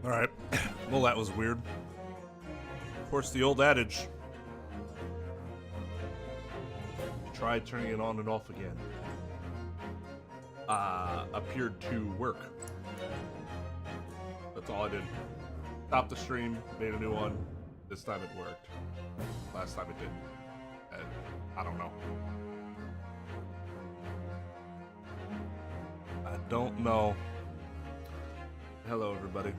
Alright. Well, that was weird. Of course, the old adage. Try turning it on and off again. Appeared to work. That's all I did. Stopped the stream, made a new one. This time it worked. Last time it didn't. I don't know. I don't know. Hello, everybody.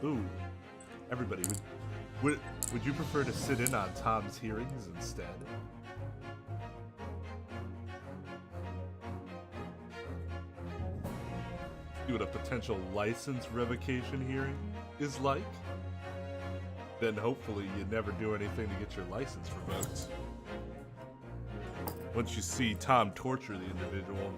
Ooh, everybody, would you prefer to sit in on Tom's hearings instead? See what a potential license revocation hearing is like? Then hopefully you never do anything to get your license revoked. Once you see Tom torture the individual.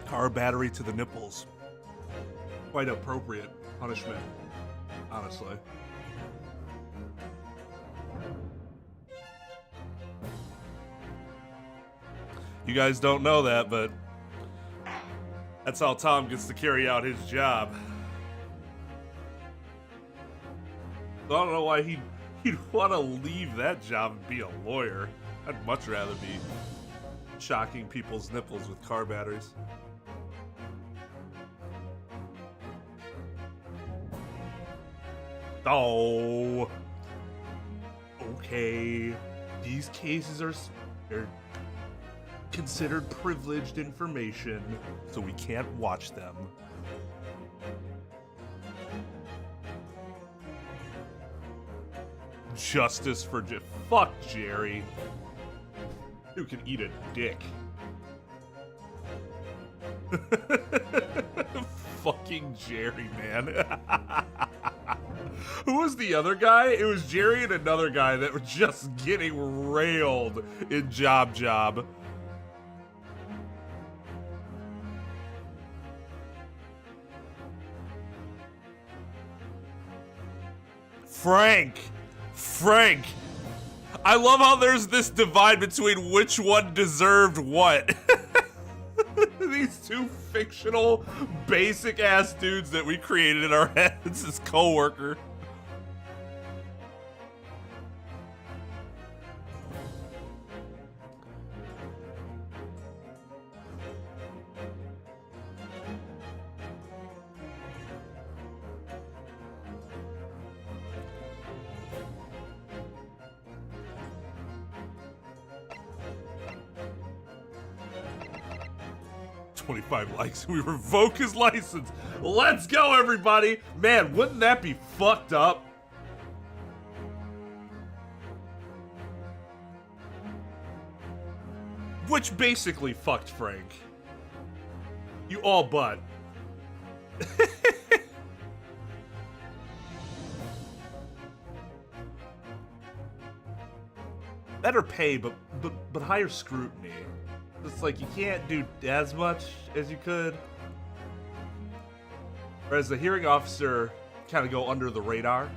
Car battery to the nipples. Quite appropriate punishment, honestly. You guys don't know that, but that's how Tom gets to carry out his job. So I don't know why he'd want to leave that job and be a lawyer. I'd much rather be shocking people's nipples with car batteries. Oh, okay. These cases are considered privileged information, so we can't watch them. Justice for fuck Jerry. You can eat a dick. Fucking Jerry, man. Who was the other guy? It was Jerry and another guy that were just getting railed in Job. Frank. I love how there's this divide between which one deserved what. These these two fictional, basic-ass dudes that we created in our heads as co-worker. Likes, we revoke his license. Let's go, everybody. Man, wouldn't that be fucked up? Which basically fucked Frank. You all but. Better pay, but higher scrutiny. It's like you can't do as much as you could. Whereas the hearing officer kind of go under the radar.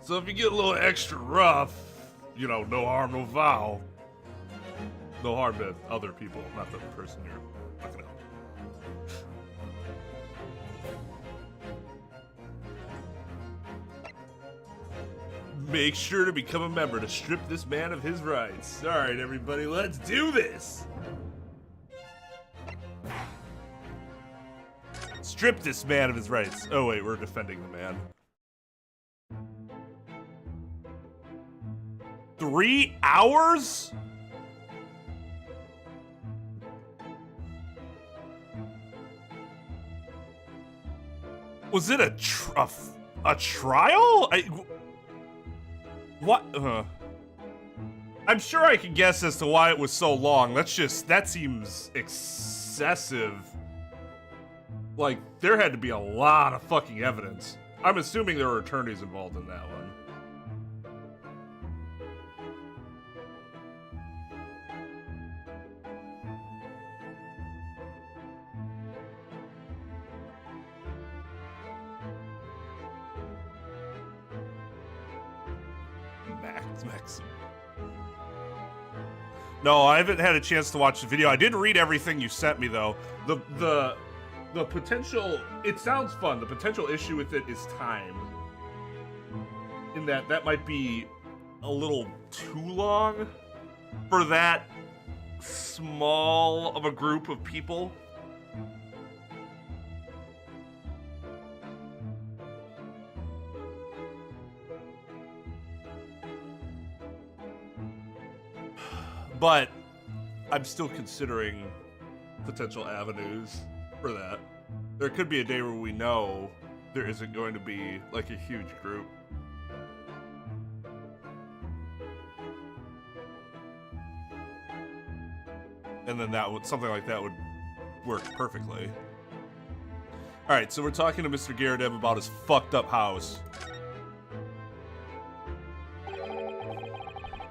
So if you get a little extra rough, you know, no harm, no foul. No harm to other people, not the person you're fucking up. Make sure to become a member to strip this man of his rights. All right, everybody, let's do this. Strip this man of his rights. Oh, wait, we're defending the man. 3 hours? Was it a trial? What? I'm sure I can guess as to why it was so long. That seems excessive. Like, there had to be a lot of fucking evidence. I'm assuming there were attorneys involved in that one. Max. No, I haven't had a chance to watch the video. I did read everything you sent me, though. The potential, it sounds fun. The potential issue with it is time. In that might be a little too long for that small of a group of people. But I'm still considering potential avenues for that. There could be a day where we know there isn't going to be like a huge group. And then something like that would work perfectly. All right, so we're talking to Mr. Garrett about his fucked up house.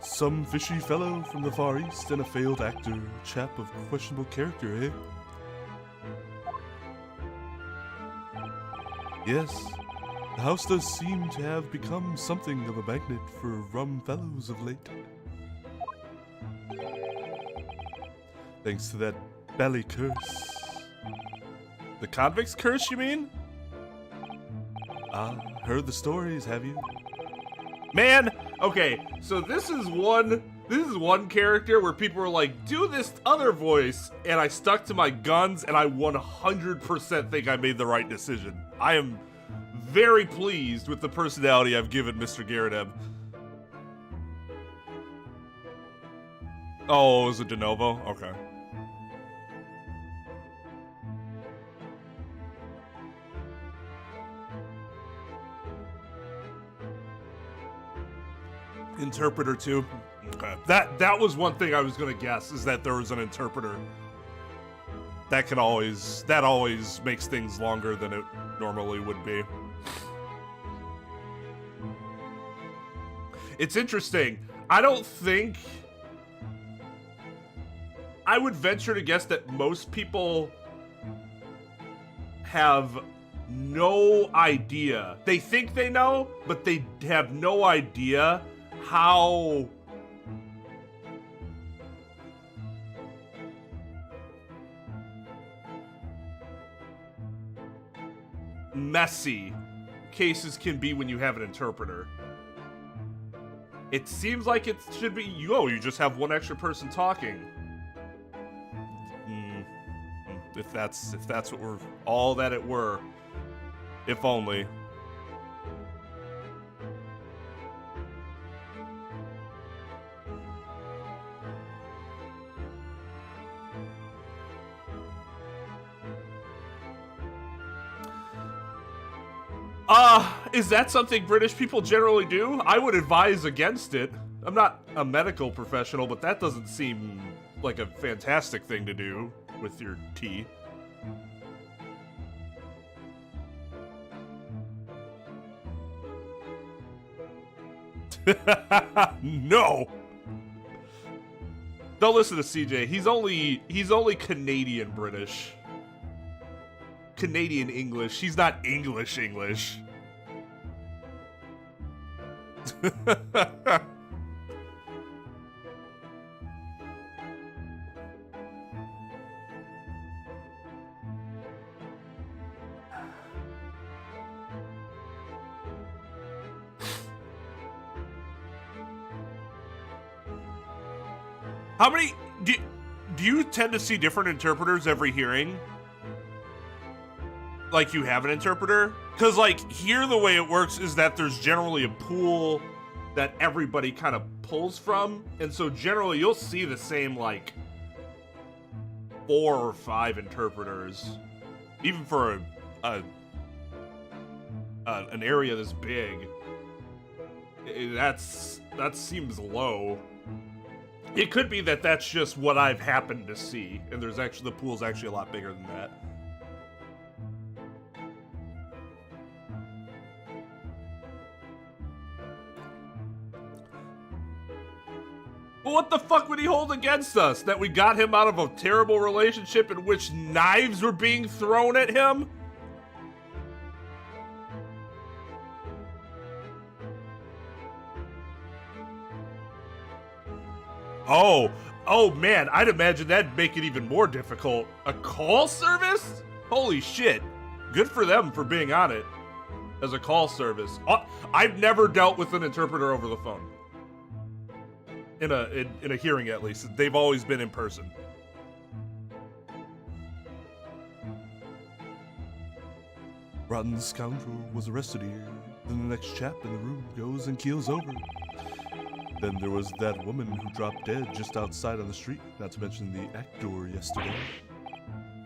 Some fishy fellow from the Far East and a failed actor, chap of questionable character, eh? Yes, the house does seem to have become something of a magnet for rum fellows of late. Thanks to that belly curse. The convict's curse, you mean? Ah, heard the stories, have you? Man, okay, so this is one character where people were like, do this other voice, and I stuck to my guns, and I 100% think I made the right decision. I am very pleased with the personality I've given Mr. Garrett. Oh, it was a de novo? Okay. Interpreter too. Okay. That was one thing I was gonna guess, is that there was an interpreter. That always makes things longer than it normally would be. It's interesting. I would venture to guess that most people have no idea. They think they know, but they have no idea messy cases can be when you have an interpreter. It seems like it should be, you just have one extra person talking. If that's what we're, all that it were. If only. Is that something British people generally do? I would advise against it. I'm not a medical professional, but that doesn't seem like a fantastic thing to do with your tea. No! Don't listen to CJ. He's only Canadian British. Canadian English. He's not English English. How many do you tend to see different interpreters every hearing? Like you have an interpreter? Because like here the way it works is that there's generally a pool that everybody kind of pulls from, and so generally you'll see the same like 4 or 5 interpreters, even for an area this big. That seems low. It could be that that's just what I've happened to see, and there's actually, the pool's actually a lot bigger than that. Well, what the fuck would he hold against us? That we got him out of a terrible relationship in which knives were being thrown at him? Oh man, I'd imagine that'd make it even more difficult. A call service? Holy shit. Good for them for being on it as a call service. I've never dealt with an interpreter over the phone. In a hearing, at least. They've always been in person. Rotten scoundrel was arrested here. Then the next chap in the room goes and keels over. Then there was that woman who dropped dead just outside on the street, not to mention the actor yesterday.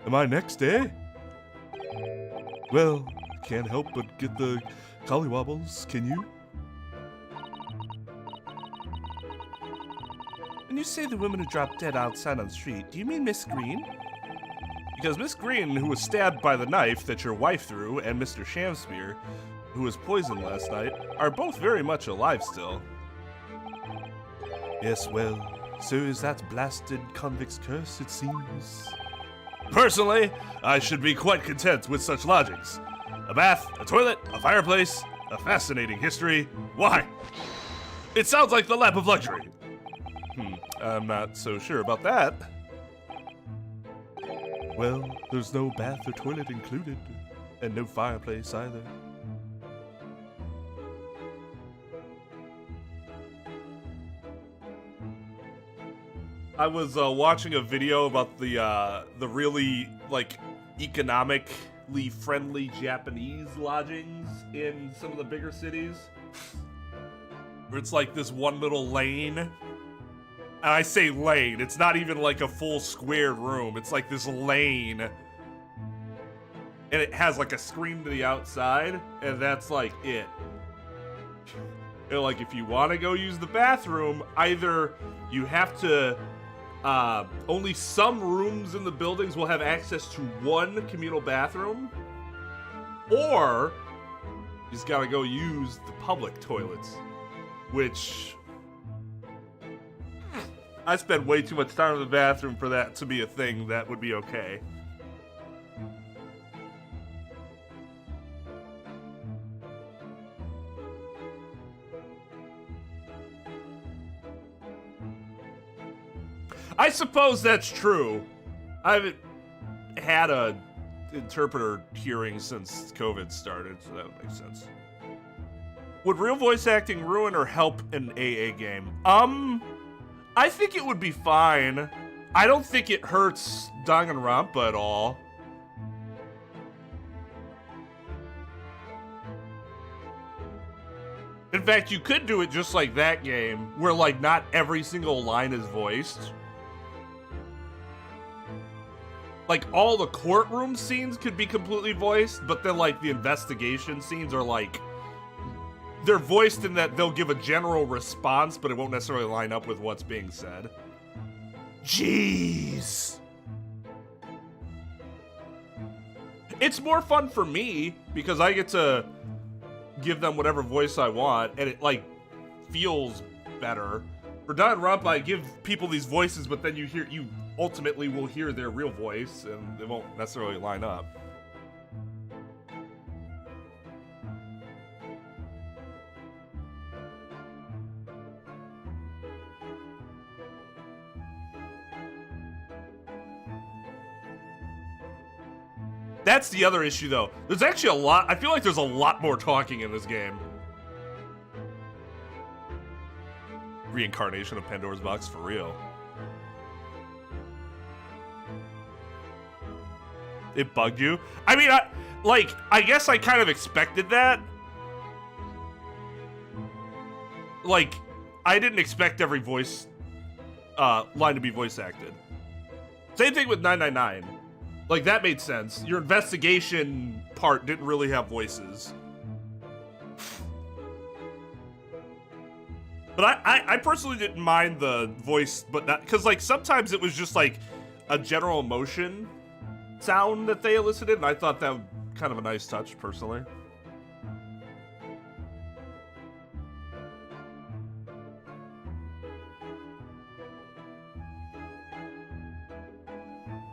Am I next, eh? Well, can't help but get the collywobbles, can you? When you say the woman who dropped dead outside on the street, do you mean Miss Green? Because Miss Green, who was stabbed by the knife that your wife threw, and Mr. Shamspear, who was poisoned last night, are both very much alive still. Yes, well, so is that blasted convict's curse, it seems. Personally, I should be quite content with such lodgings. A bath, a toilet, a fireplace, a fascinating history. Why? It sounds like the lap of luxury. I'm not so sure about that. Well, there's no bath or toilet included, and no fireplace either. I was watching a video about the really like economically friendly Japanese lodgings in some of the bigger cities, where it's like this one little lane. And I say lane, it's not even like a full squared room. It's like this lane. And it has like a screen to the outside, and that's like it. And like if you want to go use the bathroom, either you have to, only some rooms in the buildings will have access to one communal bathroom, or you just gotta go use the public toilets, which I spend way too much time in the bathroom for that to be a thing that would be okay. I suppose that's true. I haven't had a interpreter hearing since COVID started, so that would make sense. Would real voice acting ruin or help an AA game? I think it would be fine. I don't think it hurts Danganronpa at all. In fact, you could do it just like that game, where like not every single line is voiced. Like all the courtroom scenes could be completely voiced, but then like the investigation scenes are like, they're voiced in that they'll give a general response, but it won't necessarily line up with what's being said. Jeez. It's more fun for me because I get to give them whatever voice I want, and it like feels better. For Danganronpa, I give people these voices, but then you ultimately will hear their real voice, and it won't necessarily line up. That's the other issue, though. There's actually a lot. I feel like there's a lot more talking in this game. Reincarnation of Pandora's Box for real. It bugged you? I mean, I guess I kind of expected that. Like, I didn't expect every voice line to be voice acted. Same thing with 999. Like, that made sense. Your investigation part didn't really have voices. But I personally didn't mind the voice, but not, because, like, sometimes it was just, like, a general emotion sound that they elicited, and I thought that was kind of a nice touch, personally.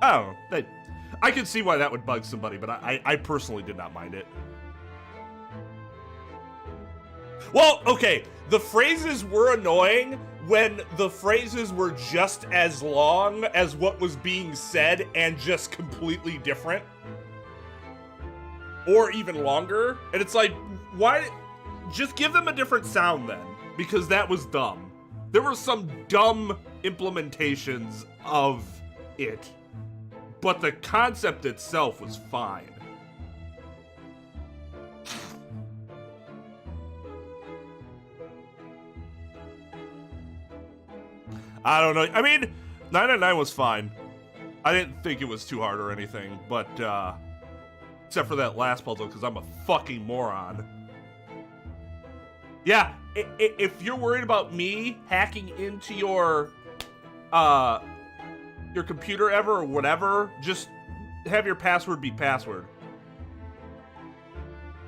I don't know. I can see why that would bug somebody, but I personally did not mind it. Well, okay, the phrases were annoying when the phrases were just as long as what was being said and just completely different. Or even longer. And it's like, why? Just give them a different sound then, because that was dumb. There were some dumb implementations of it. But the concept itself was fine. I don't know. I mean, 999 was fine. I didn't think it was too hard or anything, but, except for that last puzzle, because I'm a fucking moron. Yeah, if you're worried about me hacking into your computer ever or whatever, just have your password be password.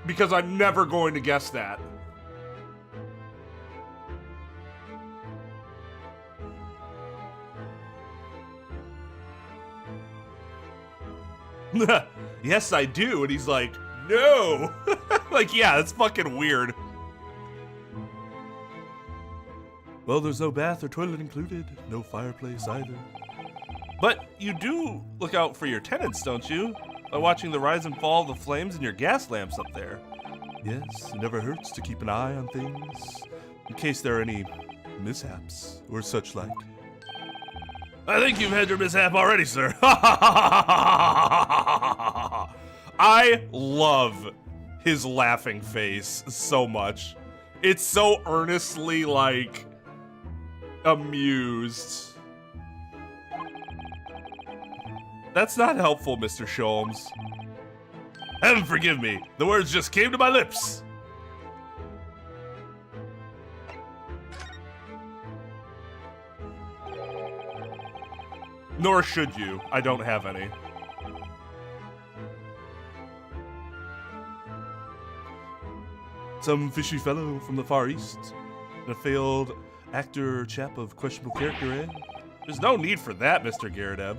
Because I'm never going to guess that. Yes, I do. And he's like, no. Like, yeah, it's fucking weird. Well, there's no bath or toilet included. No fireplace either. But you do look out for your tenants, don't you? By watching the rise and fall of the flames in your gas lamps up there. Yes, it never hurts to keep an eye on things, in case there are any mishaps or such like. I think you've had your mishap already, sir. I love his laughing face so much. It's so earnestly, like, amused. That's not helpful, Mr. Sholmes. Heaven forgive me. The words just came to my lips. Nor should you. I don't have any. Some fishy fellow from the Far East. And a failed actor chap of questionable character, eh? There's no need for that, Mr. Garrideb.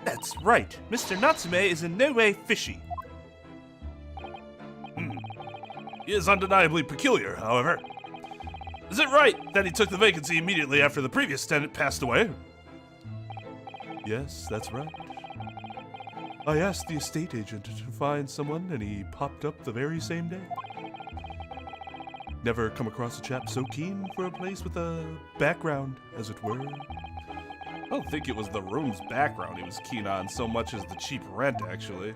That's right. Mr. Natsume is in no way fishy. He is undeniably peculiar, however. Is it right that he took the vacancy immediately after the previous tenant passed away? Yes, that's right. I asked the estate agent to find someone, and he popped up the very same day. Never come across a chap so keen for a place with a background, as it were. I don't think it was the room's background he was keen on so much as the cheap rent, actually.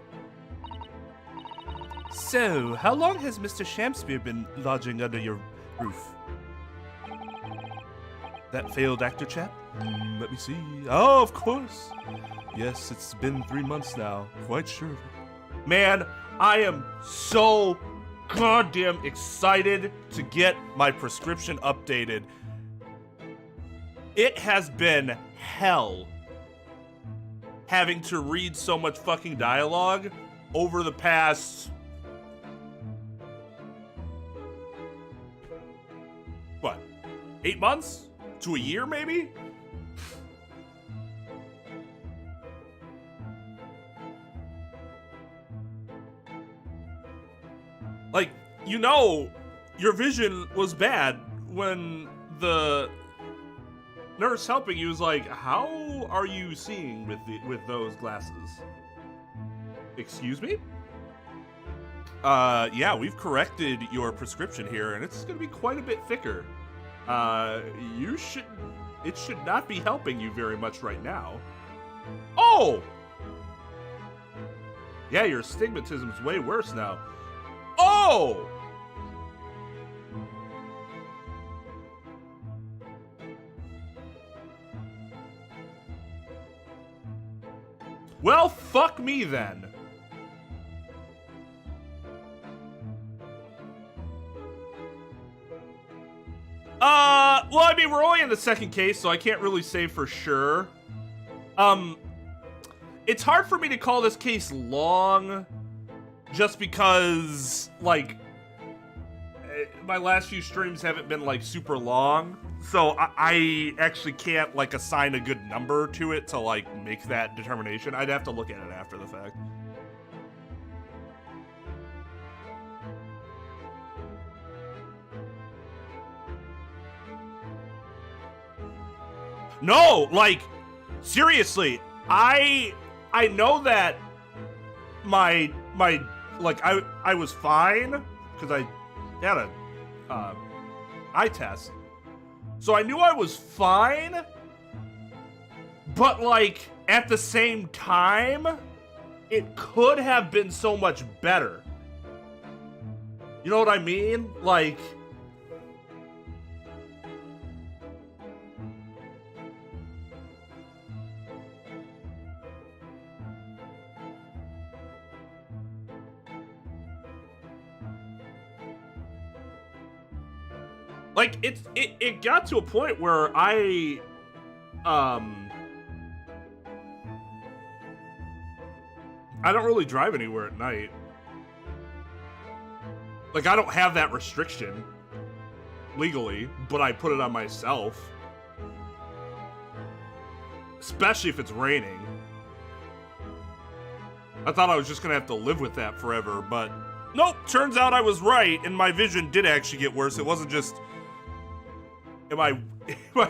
So, how long has Mr. Shamspeare been lodging under your roof? That failed actor chap? Let me see. Oh, of course. Yes, it's been 3 months now. Quite sure. Man, I am so goddamn excited to get my prescription updated. It has been hell having to read so much fucking dialogue over the past... what? 8 months? To a year, maybe? Like, you know, your vision was bad when the nurse helping you was like, how are you seeing with those glasses? Excuse me? Yeah, we've corrected your prescription here, and it's gonna be quite a bit thicker. It should not be helping you very much right now. Oh! Yeah, your astigmatism's way worse now. Oh! Well, fuck me then. Well, I mean, we're only in the second case, so I can't really say for sure. It's hard for me to call this case long, just because, like, my last few streams haven't been, like, super long, so I actually can't, like, assign a good number to it to, like, make that determination. I'd have to look at it after the fact. No, like, seriously, I know that my like I was fine because I had a eye test, so I knew I was fine, but like at the same time, it could have been so much better. You know what I mean? Like. Like, it got to a point where I don't really drive anywhere at night. Like, I don't have that restriction legally, but I put it on myself. Especially if it's raining. I thought I was just gonna have to live with that forever, but nope, turns out I was right, and my vision did actually get worse. It wasn't just... Am I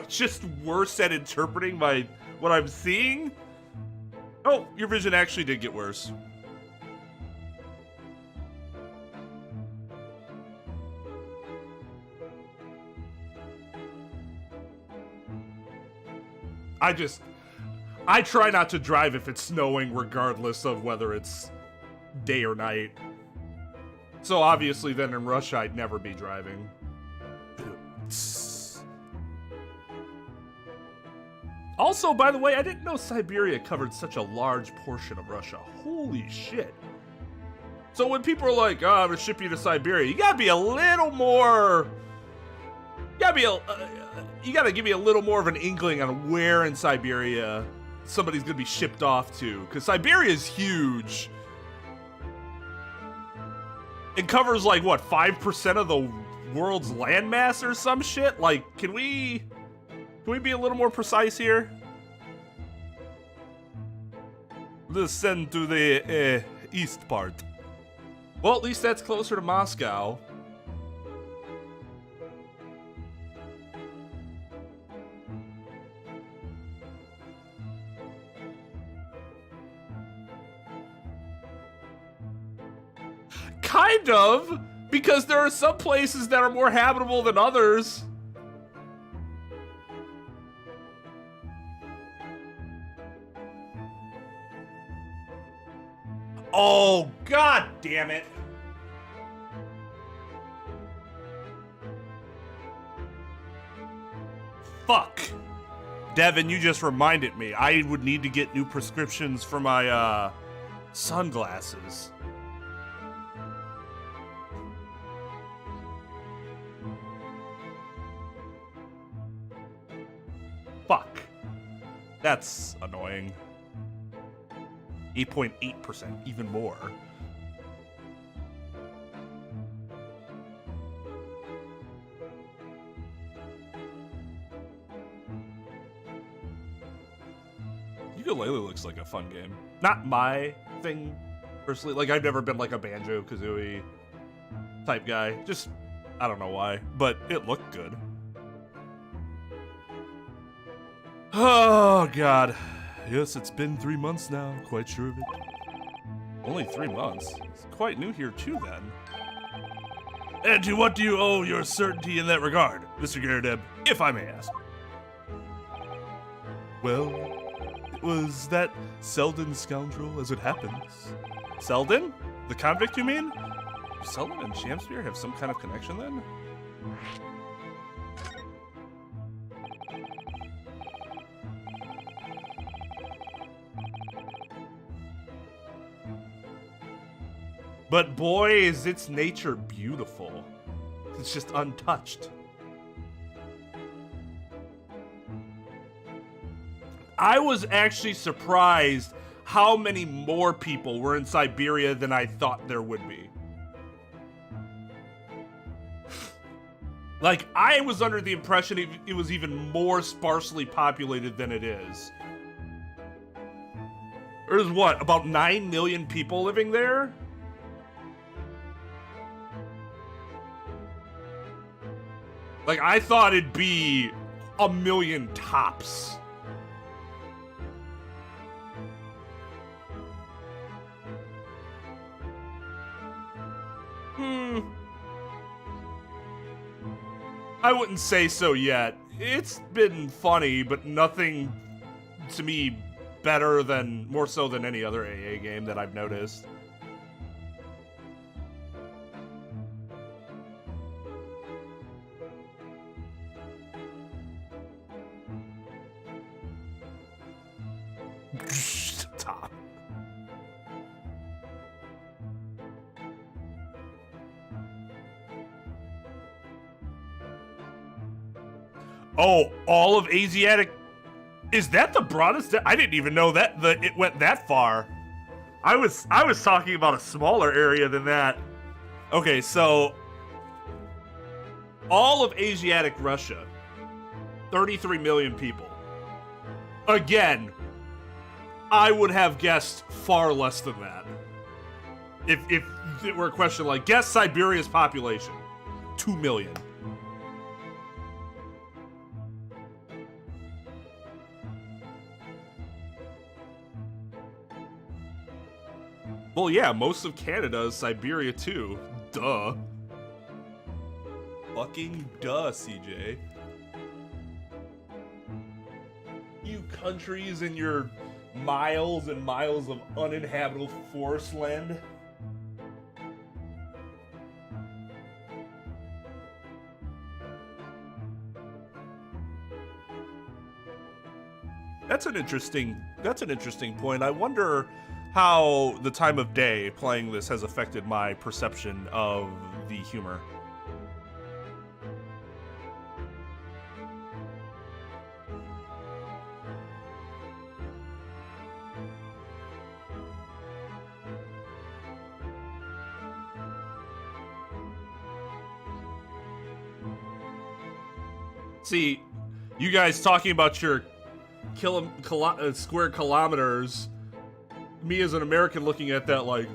just worse at interpreting what I'm seeing? Oh, your vision actually did get worse. I try not to drive if it's snowing, regardless of whether it's day or night. So obviously then in Russia, I'd never be driving. Also, by the way, I didn't know Siberia covered such a large portion of Russia. Holy shit. So when people are like, oh, I'm gonna ship you to Siberia, you gotta be a little more... You gotta give me a little more of an inkling on where in Siberia somebody's gonna be shipped off to. Because Siberia is huge. It covers, like, what, 5% of the world's landmass or some shit? Like, can we be a little more precise here? Listen to the east part. Well, at least that's closer to Moscow. kind of, because there are some places that are more habitable than others. Oh, god damn it. Fuck. Devin, you just reminded me. I would need to get new prescriptions for my, sunglasses. Fuck. That's annoying. 8.8%, even more. Ukulele looks like a fun game. Not my thing, personally. Like, I've never been like a Banjo-Kazooie type guy. Just, I don't know why, but it looked good. Oh, God. Yes, it's been 3 months now, quite sure of it. Only 3 months? It's quite new here too, then. And to what do you owe your certainty in that regard, Mr. Garadeb, if I may ask? Well, it was that Selden scoundrel, as it happens. Selden? The convict, you mean? Do Selden and Shamspeare have some kind of connection, then? But boy, is its nature beautiful. It's just untouched. I was actually surprised how many more people were in Siberia than I thought there would be. Like, I was under the impression it was even more sparsely populated than it is. There's what, about 9 million people living there? Like, I thought it'd be 1 million tops. I wouldn't say so yet. It's been funny, but nothing to me better than, more so than any other AA game that I've noticed. Top. Oh, all of Asiatic. Is that the broadest? I didn't even know that it went that far. I was talking about a smaller area than that. Okay, so all of Asiatic Russia, 33 million people. Again, I would have guessed far less than that. If it were a question like, guess Siberia's population, 2 million. Well, yeah, most of Canada is Siberia too. Duh. Fucking duh, CJ. You countries and your miles and miles of uninhabitable forest land. That's an interesting point. I wonder how the time of day playing this has affected my perception of the humor. See, you guys talking about your square kilometers, me as an American looking at that like,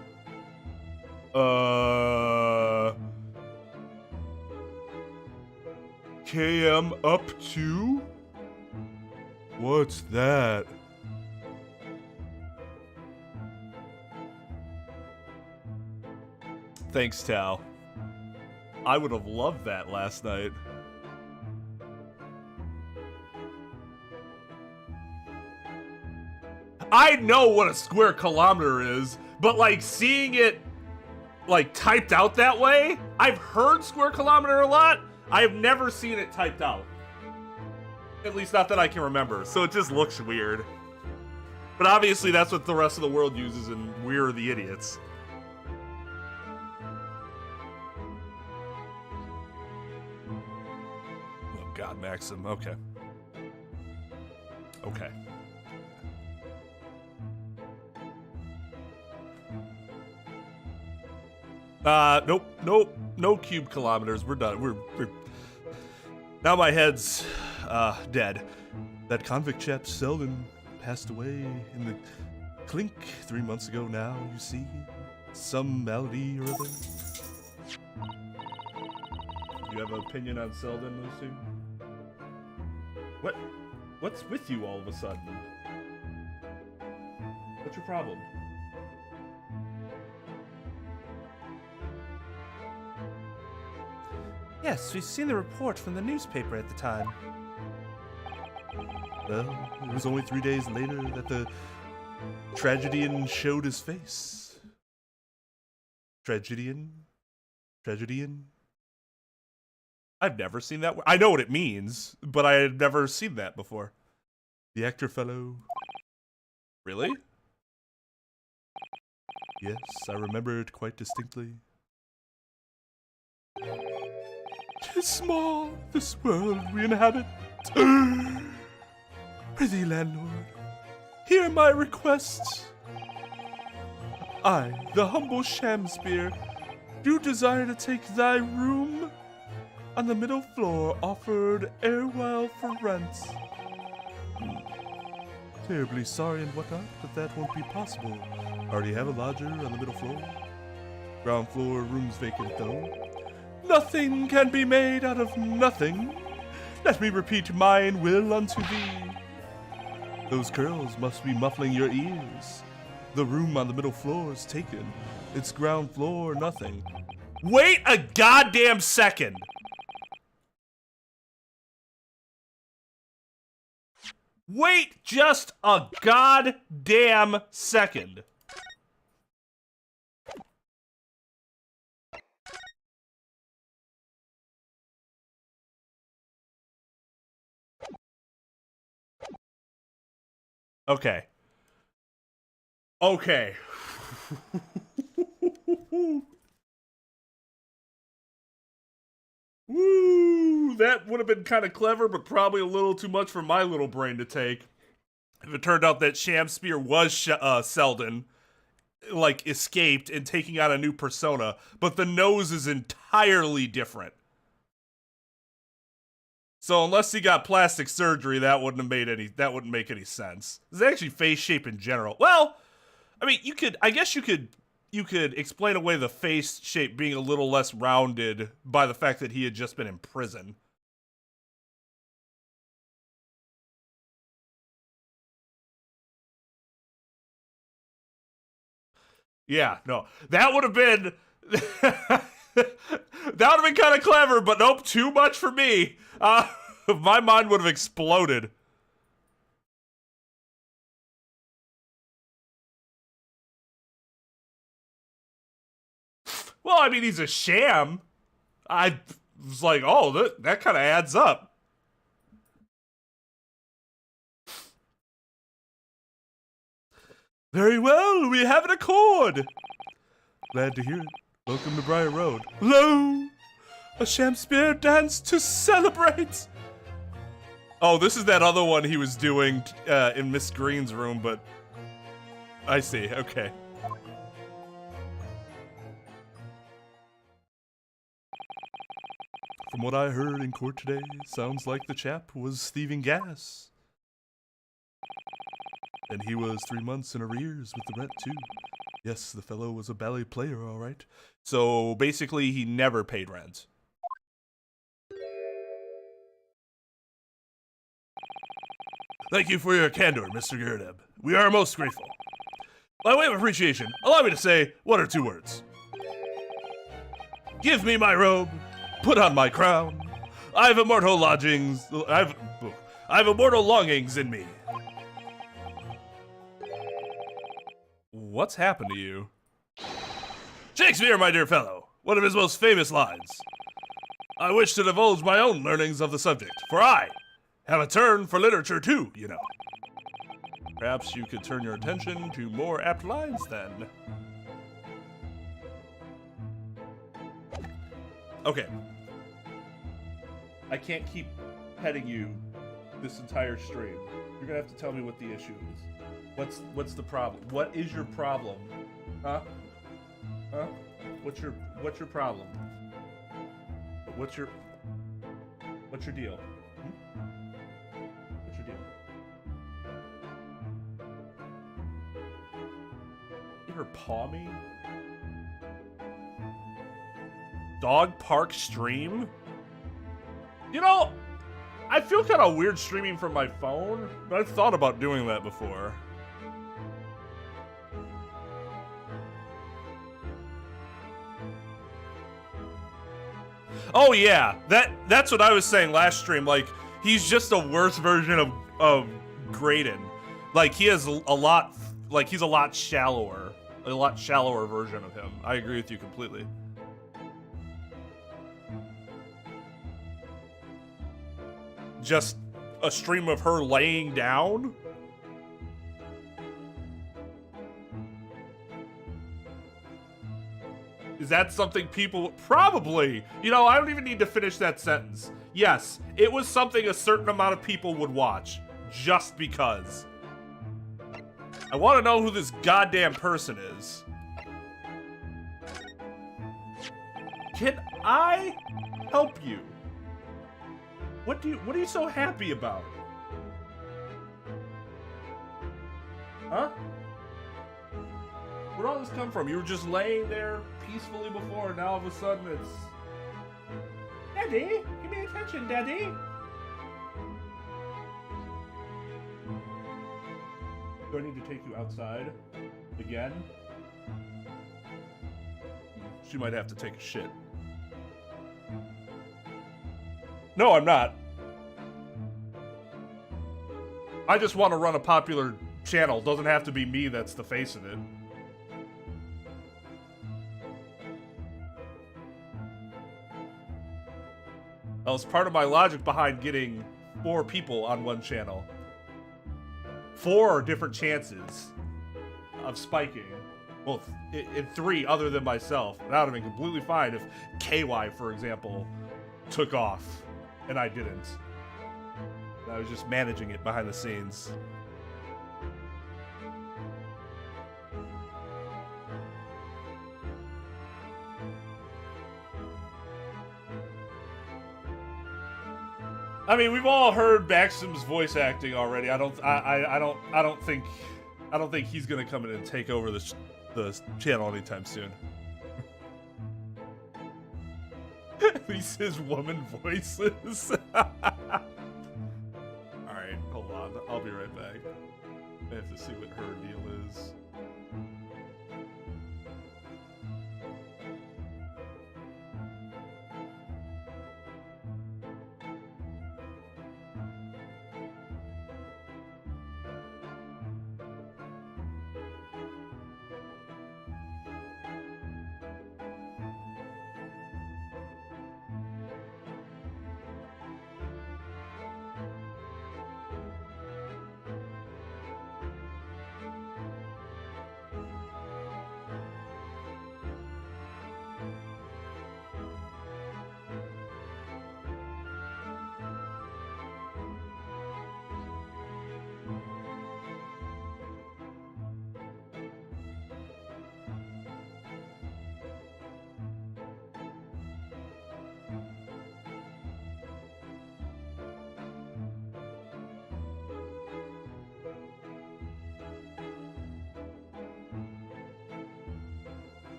KM up to? What's that? Thanks, Tal. I would have loved that last night. I know what a square kilometer is, but like seeing it like typed out that way, I've heard square kilometer a lot. I have never seen it typed out. At least not that I can remember. So it just looks weird. But obviously that's what the rest of the world uses, and we're the idiots. Oh God, Maxim. Okay. Okay. Nope. No cube kilometers. We're done. We're now my head's dead. That convict chap Selden passed away in the clink 3 months ago now, you see. Some malady or other. You have an opinion on Selden, Lucy? What's with you all of a sudden? What's your problem? Yes, we've seen the report from the newspaper at the time. Well, it was only 3 days later that the tragedian showed his face. Tragedian? I've never seen that word. I know what it means, but I had never seen that before. The actor fellow. Really? Yes, I remember it quite distinctly. 'Tis small, this world we inhabit. Prithee, landlord, hear my request. I, the humble Shamspear, do desire to take thy room on the middle floor, offered erewhile for rent. Terribly sorry and whatnot, but that won't be possible. Already have a lodger on the middle floor. Ground floor room's vacant though. Nothing can be made out of nothing. Let me repeat mine will unto thee. Those curls must be muffling your ears. The room on the middle floor is taken. It's ground floor nothing. Wait a goddamn second! Wait just a goddamn second. Okay. Okay. Woo! That would have been kind of clever, but probably a little too much for my little brain to take. If it turned out that Shamspear was Selden, like, escaped and taking on a new persona, but the nose is entirely different. So unless he got plastic surgery, that wouldn't make any sense. It's actually face shape in general. Well, I mean, I guess you could explain away the face shape being a little less rounded by the fact that he had just been in prison. Yeah, no. That would have been that would have been kind of clever, but nope, too much for me. My mind would have exploded. Well, I mean, he's a sham. I was like, oh, that kind of adds up. Very well, we have an accord. Glad to hear it. Welcome to Briar Road. Lo! A Shamspear dance to celebrate! Oh, this is that other one he was doing in Miss Green's room, but... I see, okay. From what I heard in court today, sounds like the chap was thieving gas. And he was 3 months in arrears with the rent, too. Yes, the fellow was a ballet player, all right. So, basically, he never paid rent. Thank you for your candor, Mr. Girdeb. We are most grateful. By way of appreciation, allow me to say 1 or 2 words. Give me my robe, put on my crown. I've immortal lodgings. I've immortal longings in me. What's happened to you? Shakespeare, my dear fellow, one of his most famous lines. I wish to divulge my own learnings of the subject, for I have a turn for literature too, you know. Perhaps you could turn your attention to more apt lines then. Okay. I can't keep petting you this entire stream. You're gonna have to tell me what the issue is. What's the problem? What is your problem? Huh? Huh? What's your problem? What's your deal? What's your deal? You ever paw me? Dog park stream? You know, I feel kind of weird streaming from my phone, but I've thought about doing that before. Oh yeah, that's what I was saying last stream. Like, he's just a worse version of Graydon. Like, he has a lot, like, he's a lot shallower version of him. I agree with you completely. Just a stream of her laying down? Is that something people probably, you know, I don't even need to finish that sentence. Yes, it was something a certain amount of people would watch just because. I want to know who this goddamn person is. Can I help you? What are you so happy about? Huh? Where'd all this come from? You were just laying there peacefully before, and now all of a sudden it's... Daddy, give me attention, Daddy. Do I need to take you outside again? She might have to take a shit. No, I'm not. I just want to run a popular channel. Doesn't have to be me that's the face of it. That was part of my logic behind getting 4 people on one channel. 4 different chances of spiking. Well, in 3 other than myself. That would have been completely fine if KY, for example, took off and I didn't. I was just managing it behind the scenes. I mean, we've all heard Maxim's voice acting already. I don't think he's gonna come in and take over the channel anytime soon. At least his woman voices. Alright, hold on. I'll be right back. I have to see what her deal is.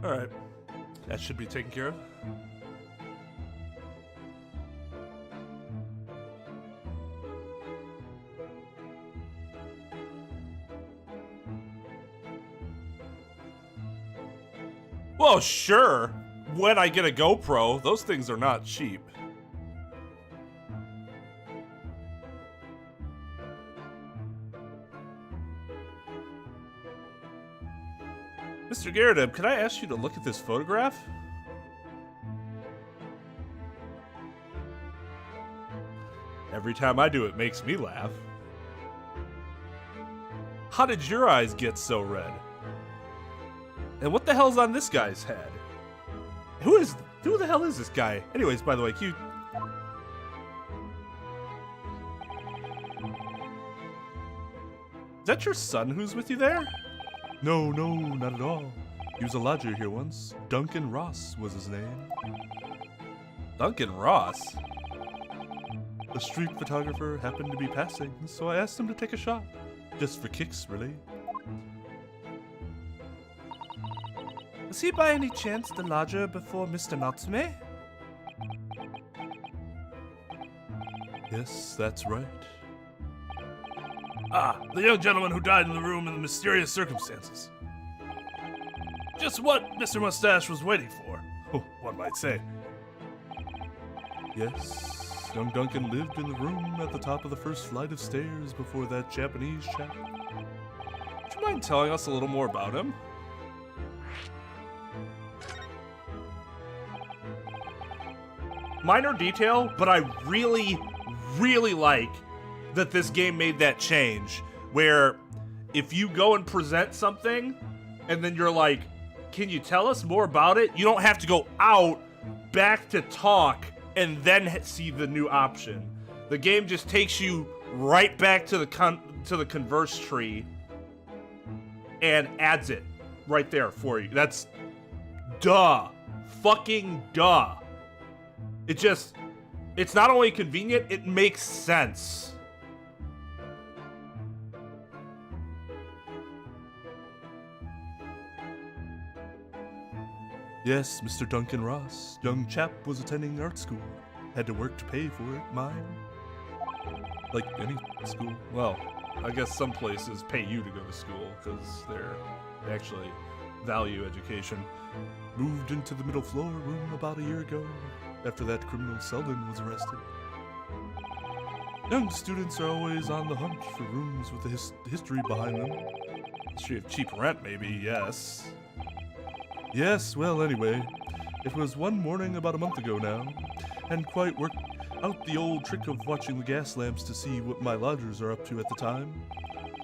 All right. That should be taken care of. Well, sure. When I get a GoPro, those things are not cheap. Mr. Garrett, can I ask you to look at this photograph? Every time I do it makes me laugh. How did your eyes get so red? And what the hell's on this guy's head? Who the hell is this guy? Anyways, by the way, cute. Is that your son who's with you there? No, not at all. He was a lodger here once. Duncan Ross was his name. Duncan Ross? The street photographer happened to be passing, so I asked him to take a shot. Just for kicks, really. Was he by any chance the lodger before Mr. Natsume? Yes, that's right. Ah, the young gentleman who died in the room in the mysterious circumstances. Just what Mr. Mustache was waiting for, one might say. Yes, young Duncan lived in the room at the top of the first flight of stairs before that Japanese chap. Would you mind telling us a little more about him? Minor detail, but I really, really like that this game made that change where if you go and present something and then you're like, can you tell us more about it? You don't have to go out back to talk and then see the new option. The game just takes you right back to the converse tree and adds it right there for you. That's duh. Fucking duh. It's not only convenient, it makes sense. Yes, Mr. Duncan Ross. Young chap was attending art school. Had to work to pay for it. Mine. Like any school. Well, I guess some places pay you to go to school because they actually value education. Moved into the middle floor room about a year ago. After that criminal Selden was arrested. Young students are always on the hunt for rooms with a history behind them. History of cheap rent, maybe, yes. Yes, well, anyway, it was one morning about a month ago now, and quite worked out the old trick of watching the gas lamps to see what my lodgers are up to at the time.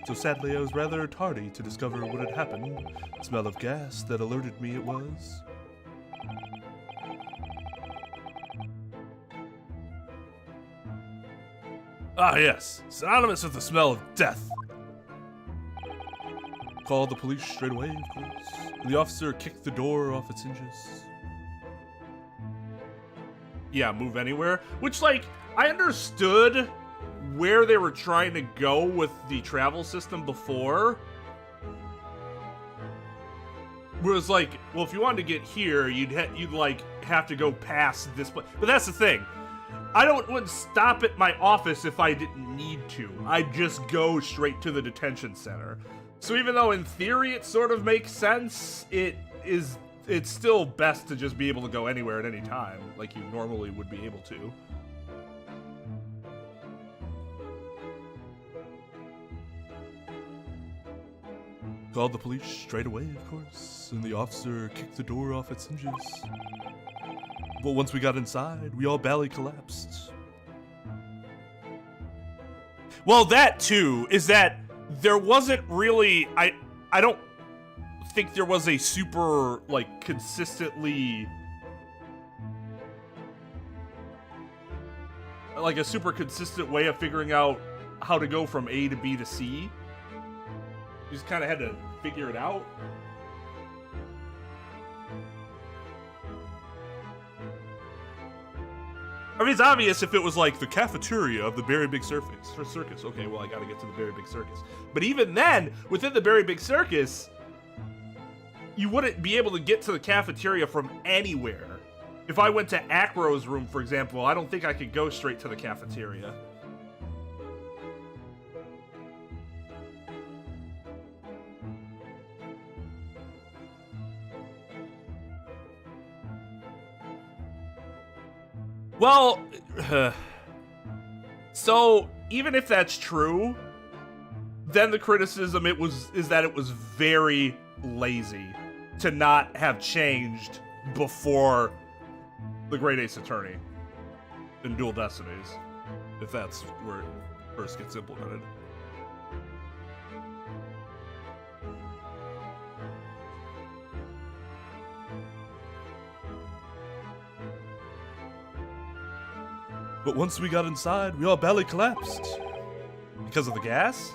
So sadly, I was rather tardy to discover what had happened. Smell of gas that alerted me it was. Ah, yes. Synonymous with the smell of death. Called the police straight away, of course. And the officer kicked the door off its hinges. Yeah, move anywhere. Which, like, I understood where they were trying to go with the travel system before. Whereas, like, well, if you wanted to get here, you'd like have to go past this place. But that's the thing. I wouldn't stop at my office if I didn't need to. I'd just go straight to the detention center. So even though in theory it sort of makes sense, it's still best to just be able to go anywhere at any time, like you normally would be able to. Called the police straight away, of course, and the officer kicked the door off its hinges. But once we got inside, we all badly collapsed. Well, that too, is that there wasn't really, I don't think there was a super, like, consistently, like a super consistent way of figuring out how to go from A to B to C. You just kind of had to figure it out. I mean, it's obvious if it was like the cafeteria of the Very Big Circus. Okay, well, I gotta get to the Very Big Circus. But even then, within the Very Big Circus, you wouldn't be able to get to the cafeteria from anywhere. If I went to Acro's room, for example, I don't think I could go straight to the cafeteria. Well, so even if that's true, then the criticism is that it was very lazy to not have changed before the Great Ace Attorney in Dual Destinies, if that's where it first gets implemented. But once we got inside, we all badly collapsed. Because of the gas?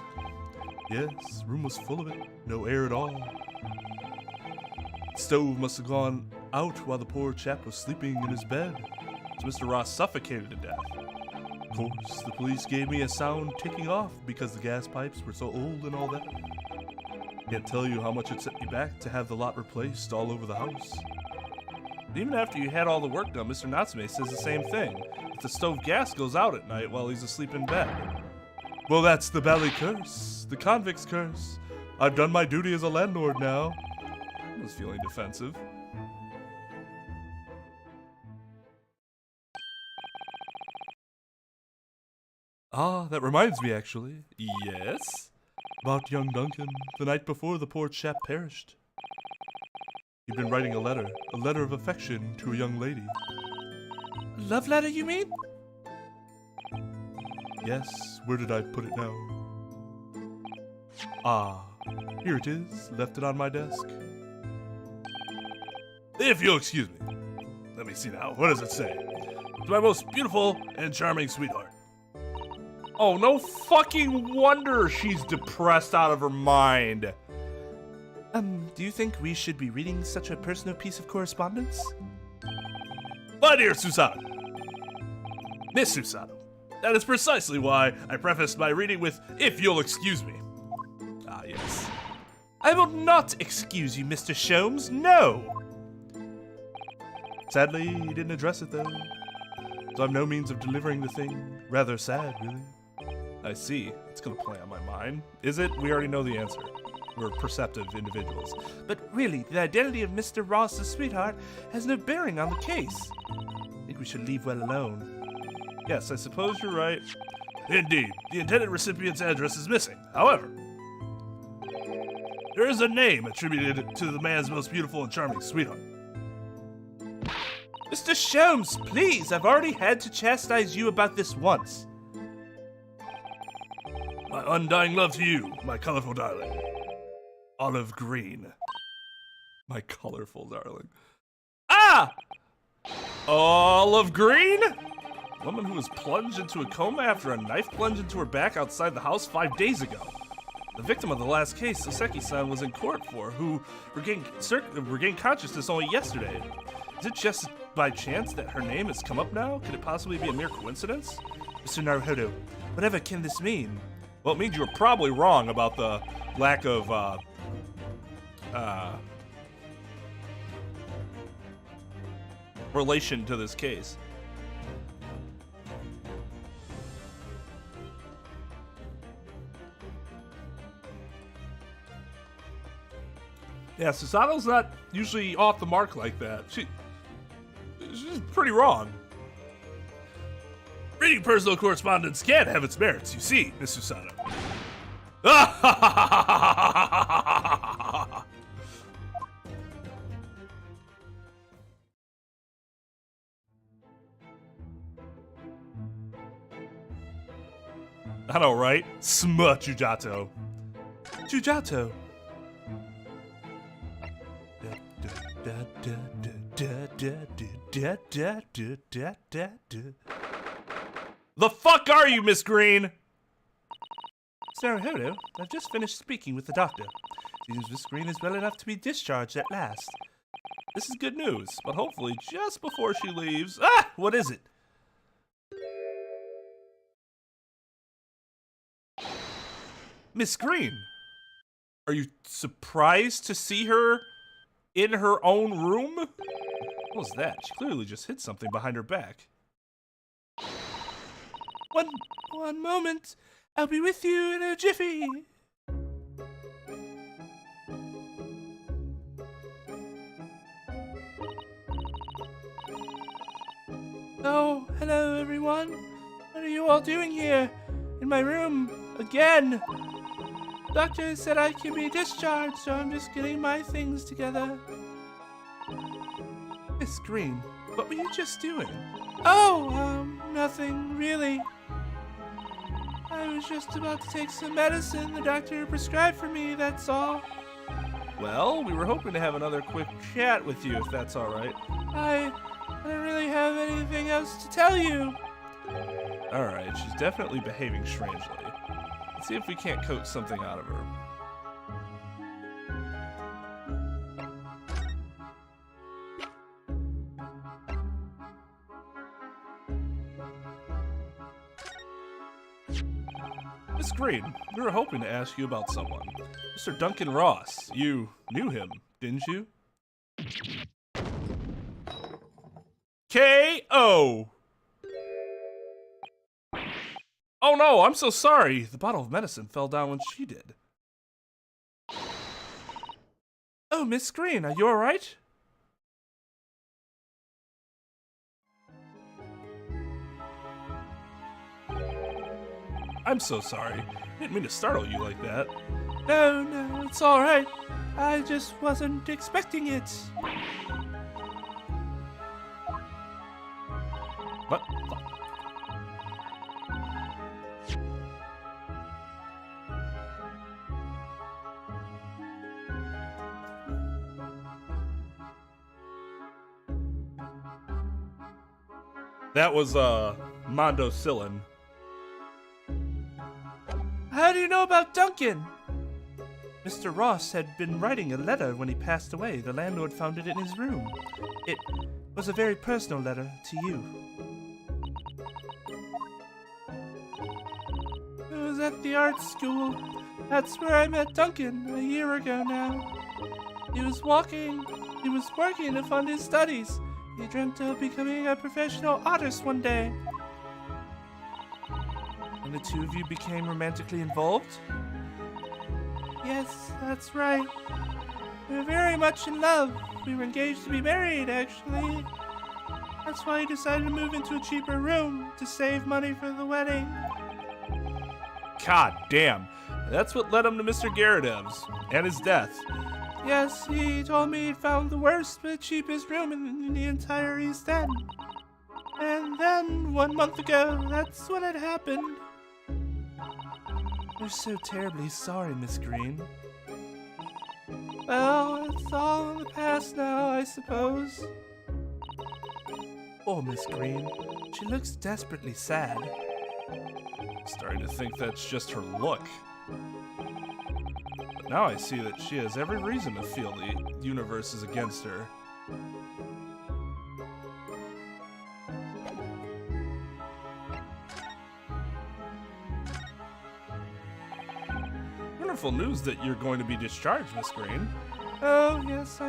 Yes, room was full of it. No air at all. The stove must have gone out while the poor chap was sleeping in his bed. So Mr. Ross suffocated to death. Of course, the police gave me a sound ticking off because the gas pipes were so old and all that. Can't tell you how much it set me back to have the lot replaced all over the house. Even after you had all the work done, Mr. Natsume says the same thing. If the stove gas goes out at night while he's asleep in bed. Well, that's the bally curse. The convict's curse. I've done my duty as a landlord now. I was feeling defensive. Ah, that reminds me, actually. Yes? About young Duncan, the night before the poor chap perished. He'd been writing a letter of affection to a young lady. Love letter, you mean? Yes, where did I put it now? Ah, here it is, left it on my desk. If you'll excuse me. Let me see now, what does it say? To my most beautiful and charming sweetheart. Oh, no fucking wonder she's depressed out of her mind. Do you think we should be reading such a personal piece of correspondence? My dear Susanoo. Miss Susanoo. That is precisely why I prefaced my reading with, if you'll excuse me. Ah, yes. I will not excuse you, Mr. Sholmes, no! Sadly, he didn't address it, though. So I've no means of delivering the thing. Rather sad, really. I see. It's gonna play on my mind. Is it? We already know the answer. We're perceptive individuals. But really, the identity of Mr. Ross's sweetheart has no bearing on the case. I think we should leave well alone. Yes, I suppose you're right. Indeed, the intended recipient's address is missing. However, there is a name attributed to the man's most beautiful and charming sweetheart. Mr. Sholmes, please, I've already had to chastise you about this once. My undying love to you, my colorful darling. Olive green. My colorful darling. Ah! Olive green? Woman who was plunged into a coma after a knife plunged into her back outside the house 5 days ago. The victim of the last case Soseki-san was in court for, who regained consciousness only yesterday. Is it just by chance that her name has come up now? Could it possibly be a mere coincidence? Mr. Naruhodo, whatever can this mean? Well, it means you were probably wrong about the lack of, relation to this case. Yeah, Susano's not usually off the mark like that. She's pretty wrong. Reading personal correspondence can have its merits, you see, Miss Susanoo. I know, right? Smut, Jujato. Jujato. The fuck are you, Miss Green? Naruhodo, I've just finished speaking with the doctor. Seems Miss Green is well enough to be discharged at last. This is good news, but hopefully just before she leaves... Ah! What is it? Miss Green, are you surprised to see her In her own room? What was that? She clearly just hit something behind her back. One moment. I'll be with you in a jiffy. Oh, hello everyone. What are you all doing here? In my room, again. Doctor said I can be discharged, so I'm just getting my things together. Miss Green, what were you just doing? Oh, nothing really. I was just about to take some medicine the doctor prescribed for me, that's all. Well, we were hoping to have another quick chat with you, if that's all right. I don't really have anything else to tell you. All right, she's definitely behaving strangely. Let's see if we can't coax something out of her. Miss Green, we were hoping to ask you about someone. Mr. Duncan Ross. You knew him, didn't you? K.O. Oh no, I'm so sorry. The bottle of medicine fell down when she did. Oh, Miss Green, are you alright? I'm so sorry. Didn't mean to startle you like that. No, it's alright. I just wasn't expecting it. What? That was, Mondo Cillin. How do you know about Duncan? Mr. Ross had been writing a letter when he passed away. The landlord found it in his room. It was a very personal letter to you. It was at the art school. That's where I met Duncan a year ago now. He was working to fund his studies. He dreamt of becoming a professional artist one day. And the two of you became romantically involved? Yes, that's right. We were very much in love. We were engaged to be married, actually. That's why he decided to move into a cheaper room to save money for the wedding. God damn. That's what led him to Mr. Garadev's and his death. Yes, he told me he'd found the worst but cheapest room in the entire East End. And then, 1 month ago, that's when it happened. We're so terribly sorry, Miss Green. Well, it's all in the past now, I suppose. Oh, Miss Green. She looks desperately sad. I'm starting to think that's just her look. But now I see that she has every reason to feel the universe is against her. Wonderful news that you're going to be discharged, Miss Green. Oh, yes,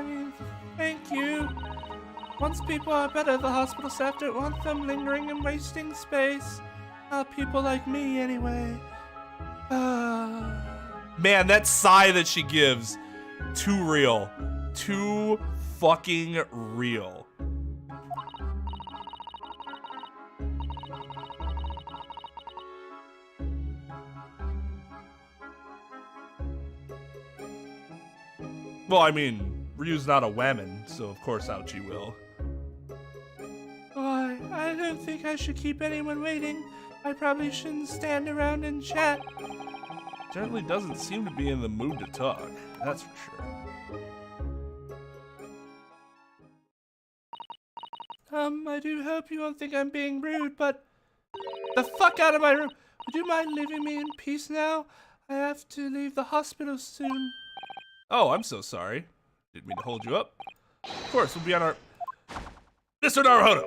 thank you. Once people are better, the hospital staff don't want them lingering and wasting space. People like me, anyway. Man, that sigh that she gives, too real. Too fucking real. Well, I mean, Ryu's not a whammon, so of course out she will. Why, I don't think I should keep anyone waiting. I probably shouldn't stand around and chat. Certainly doesn't seem to be in the mood to talk, that's for sure. I do hope you won't think I'm being rude, but... The fuck out of my room! Would you mind leaving me in peace now? I have to leave the hospital soon. Oh, I'm so sorry. Didn't mean to hold you up. Of course, we'll be on our... Mr. Naruhodo!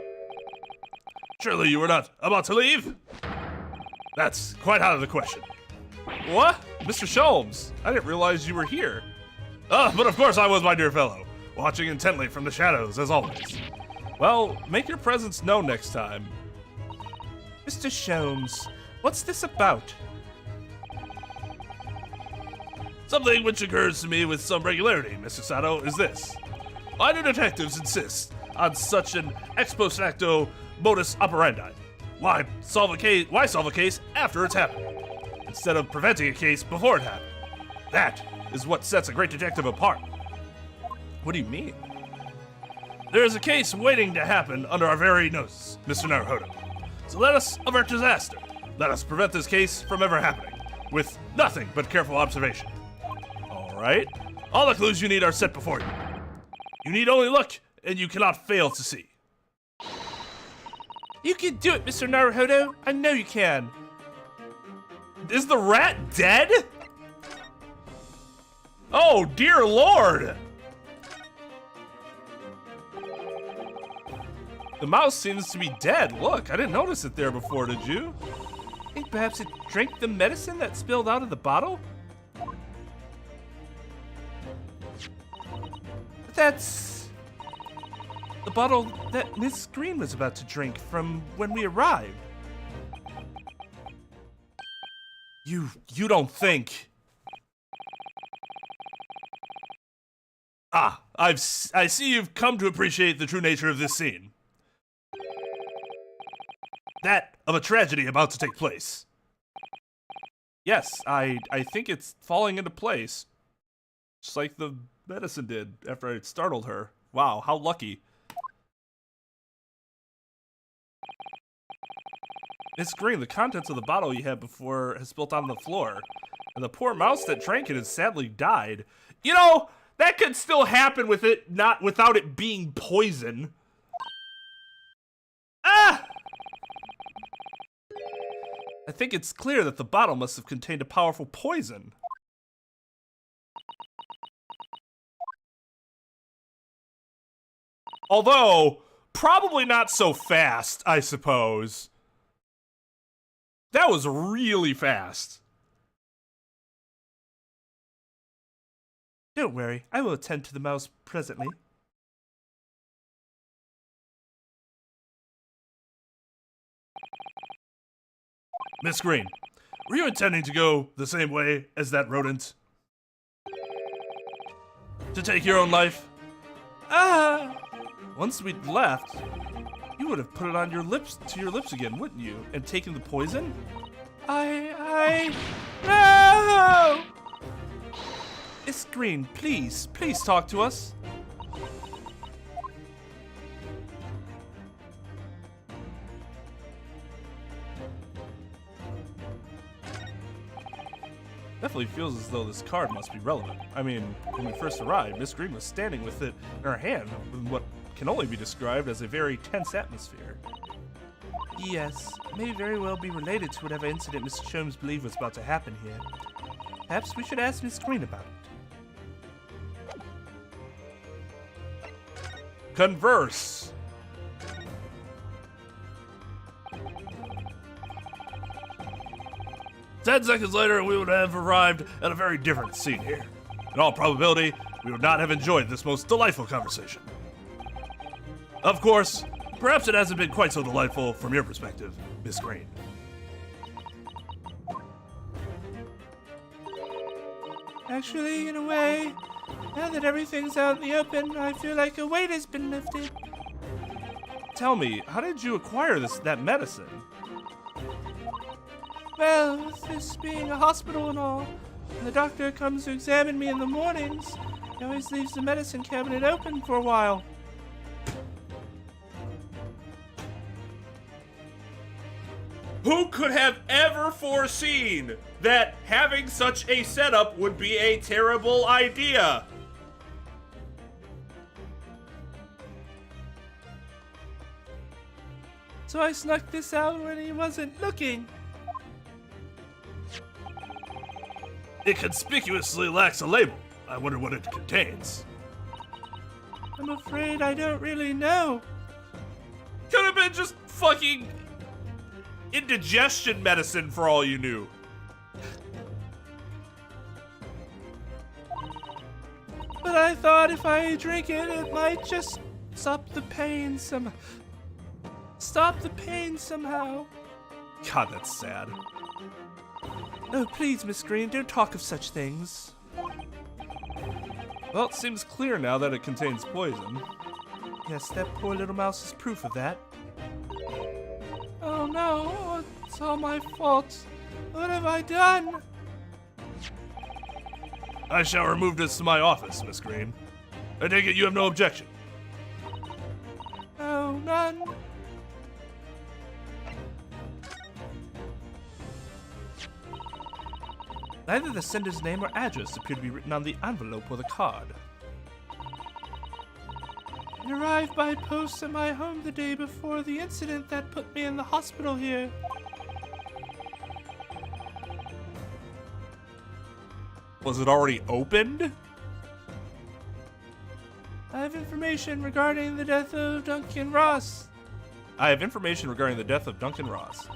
Surely you were not about to leave? That's quite out of the question. What? Mr. Sholmes, I didn't realize you were here. But of course I was, my dear fellow. watching intently from the shadows, as always. Well, make your presence known next time. Mr. Sholmes, what's this about? Something which occurs to me with some regularity, Mr. Sato, is this. Why do detectives insist on such an ex post facto modus operandi? Why solve a case after it's happened, instead of preventing a case before it happened? That is what sets a great detective apart. What do you mean? There is a case waiting to happen under our very noses, Mr. Naruhodo. So let us avert disaster. Let us prevent this case from ever happening, with nothing but careful observation. All right? All the clues you need are set before you. You need only look, and you cannot fail to see. You can do it, Mr. Naruhodo. I know you can. Is the rat dead? Oh, dear Lord! The mouse seems to be dead. Look, I didn't notice it there before, did you? Think perhaps it drank the medicine that spilled out of the bottle? That's the bottle that Miss Green was about to drink from when we arrived. You don't think... Ah, I see you've come to appreciate the true nature of this scene. That of a tragedy about to take place. Yes, I think it's falling into place. Just like the medicine did after I startled her. Wow, how lucky. Miss Green, the contents of the bottle you had before has spilt on the floor. And the poor mouse that drank it has sadly died. You know, that could still happen with it, not without it being poison. Ah! I think it's clear that the bottle must have contained a powerful poison. Although, probably not so fast, I suppose. That was really fast. Don't worry, I will attend to the mouse presently. Miss Green, were you intending to go the same way as that rodent? To take your own life? Ah! Once we'd left, you would have put it on your lips again, wouldn't you? And taken the poison? No! Miss Green, please talk to us. Definitely feels as though this card must be relevant. I mean, when we first arrived, Miss Green was standing with it in her hand in what can only be described as a very tense atmosphere. Yes, it may very well be related to whatever incident Mr. Sholmes believed was about to happen here. Perhaps we should ask Miss Green about it. Converse. 10 seconds later, we would have arrived at a very different scene here. In all probability, we would not have enjoyed this most delightful conversation. Of course, perhaps it hasn't been quite so delightful from your perspective, Miss Green. Actually, in a way, now that everything's out in the open, I feel like a weight has been lifted. Tell me, how did you acquire that medicine? Well, with this being a hospital and all, when the doctor comes to examine me in the mornings, he always leaves the medicine cabinet open for a while. Who could have ever foreseen that having such a setup would be a terrible idea? So I snuck this out when he wasn't looking. It conspicuously lacks a label. I wonder what it contains. I'm afraid I don't really know. Could have been just fucking indigestion medicine for all you knew. But but I thought if I drink it, it might just stop the pain somehow. God, that's sad. Oh, please, Miss Green, don't talk of such things. Well, it seems clear now that it contains poison. Yes, that poor little mouse is proof of that. Oh no, it's all my fault. What have I done? I shall remove this to my office, Miss Green. I take it you have no objection. Oh, none. Neither the sender's name or address appear to be written on the envelope or the card. It arrived by post at my home the day before the incident that put me in the hospital here. Was it already opened? I have information regarding the death of Duncan Ross. I have information regarding the death of Duncan Ross.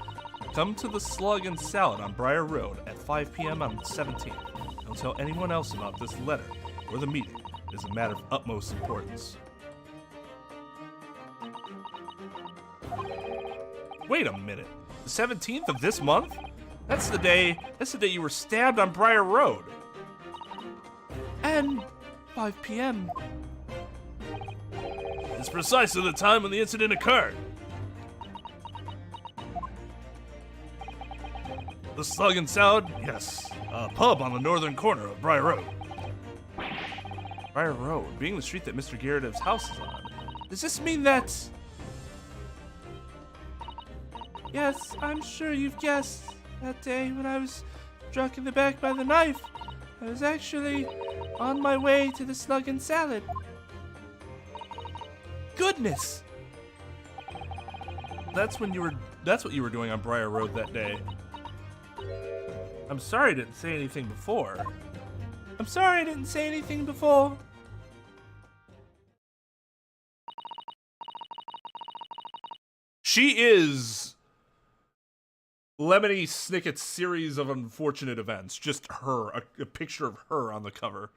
Come to the Slug and Salad on Briar Road at 5 p.m. on the 17th. Don't tell anyone else about this letter or the meeting. It is a matter of utmost importance. Wait a minute. The 17th of this month? That's the day you were stabbed on Briar Road. And 5 p.m. It's precisely the time when the incident occurred. The Slug and Salad? Yes. A pub on the northern corner of Briar Road. Briar Road, being the street that Mr. Garrett's house is on. Does this mean that... Yes, I'm sure you've guessed. That day when I was struck in the back by the knife, I was actually on my way to the Slug and Salad. Goodness! That's what you were doing on Briar Road that day. I'm sorry I didn't say anything before. I'm sorry I didn't say anything before. She is Lemony Snicket's series of unfortunate events. Just her, a picture of her on the cover.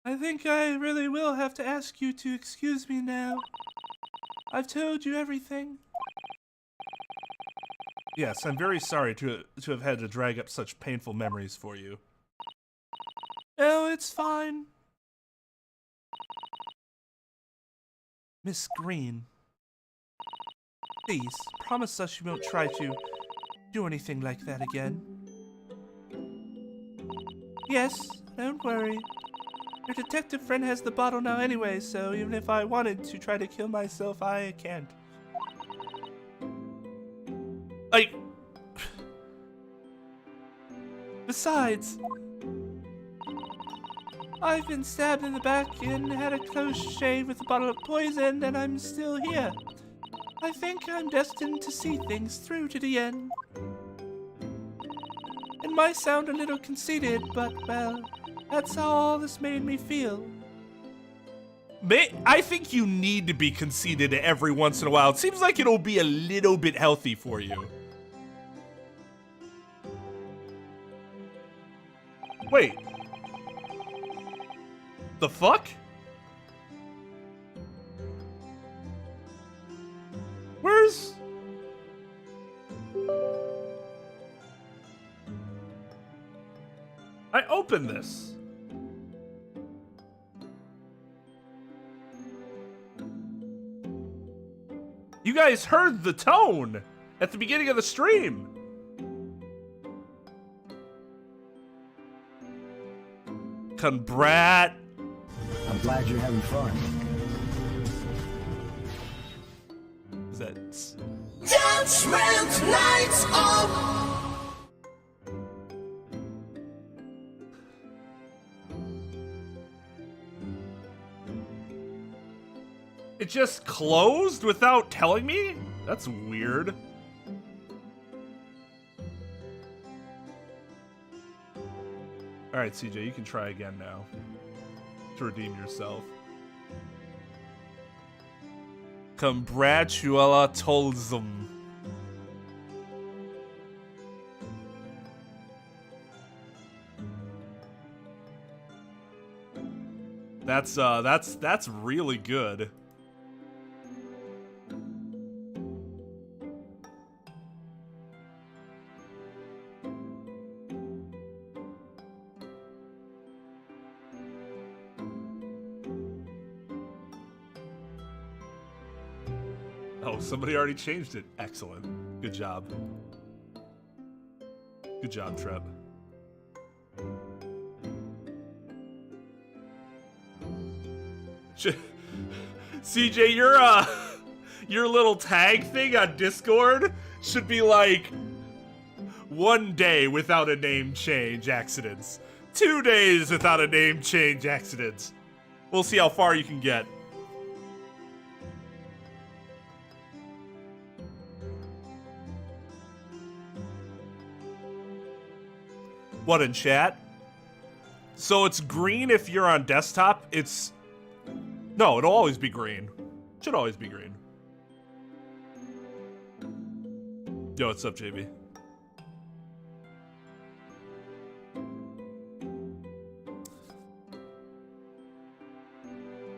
I think I really will have to ask you to excuse me now. I've told you everything. Yes, I'm very sorry to have had to drag up such painful memories for you. Oh, it's fine. Miss Green, please, promise us you won't try to do anything like that again. Yes, don't worry. Your detective friend has the bottle now anyway, so even if I wanted to try to kill myself, I can't. Besides, I've been stabbed in the back and had a close shave with a bottle of poison, and I'm still here. I think I'm destined to see things through to the end. It might sound a little conceited, but, well, that's how all this made me feel. I think you need to be conceited every once in a while. It seems like it'll be a little bit healthy for you. Wait. The fuck? Where's... I opened this. You guys heard the tone at the beginning of the stream. Conbrat. I'm glad you're having fun. Is that... Judgment Nights Up! It just closed without telling me? That's weird. Alright, CJ, you can try again now. To redeem yourself. Congratulations. That's really good. Oh, somebody already changed it. Excellent. Good job. Good job, Trep. CJ, your little tag thing on Discord should be like 1 day without a name change accidents. 2 days without a name change accidents. We'll see how far you can get. What, in chat? So it's green if you're on desktop. It's... No, it'll always be green. Should always be green. Yo, what's up, JB?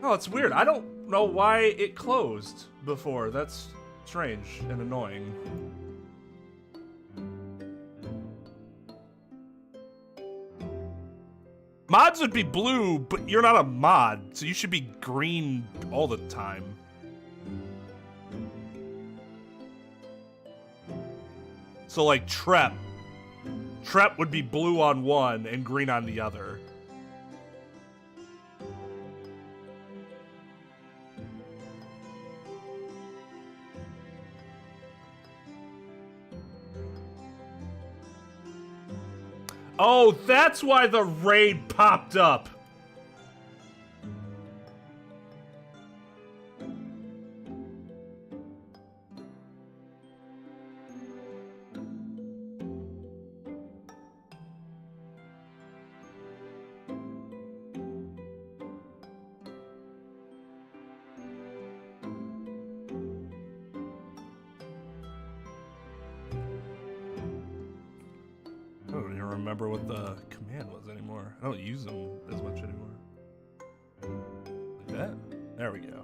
Oh, it's weird. I don't know why it closed before. That's strange and annoying. Mods would be blue, but you're not a mod, so you should be green all the time. So like Trep. Trep would be blue on one and green on the other. Oh, that's why the raid popped up. I don't even remember what the command was anymore. I don't use them as much anymore. Like that? There we go.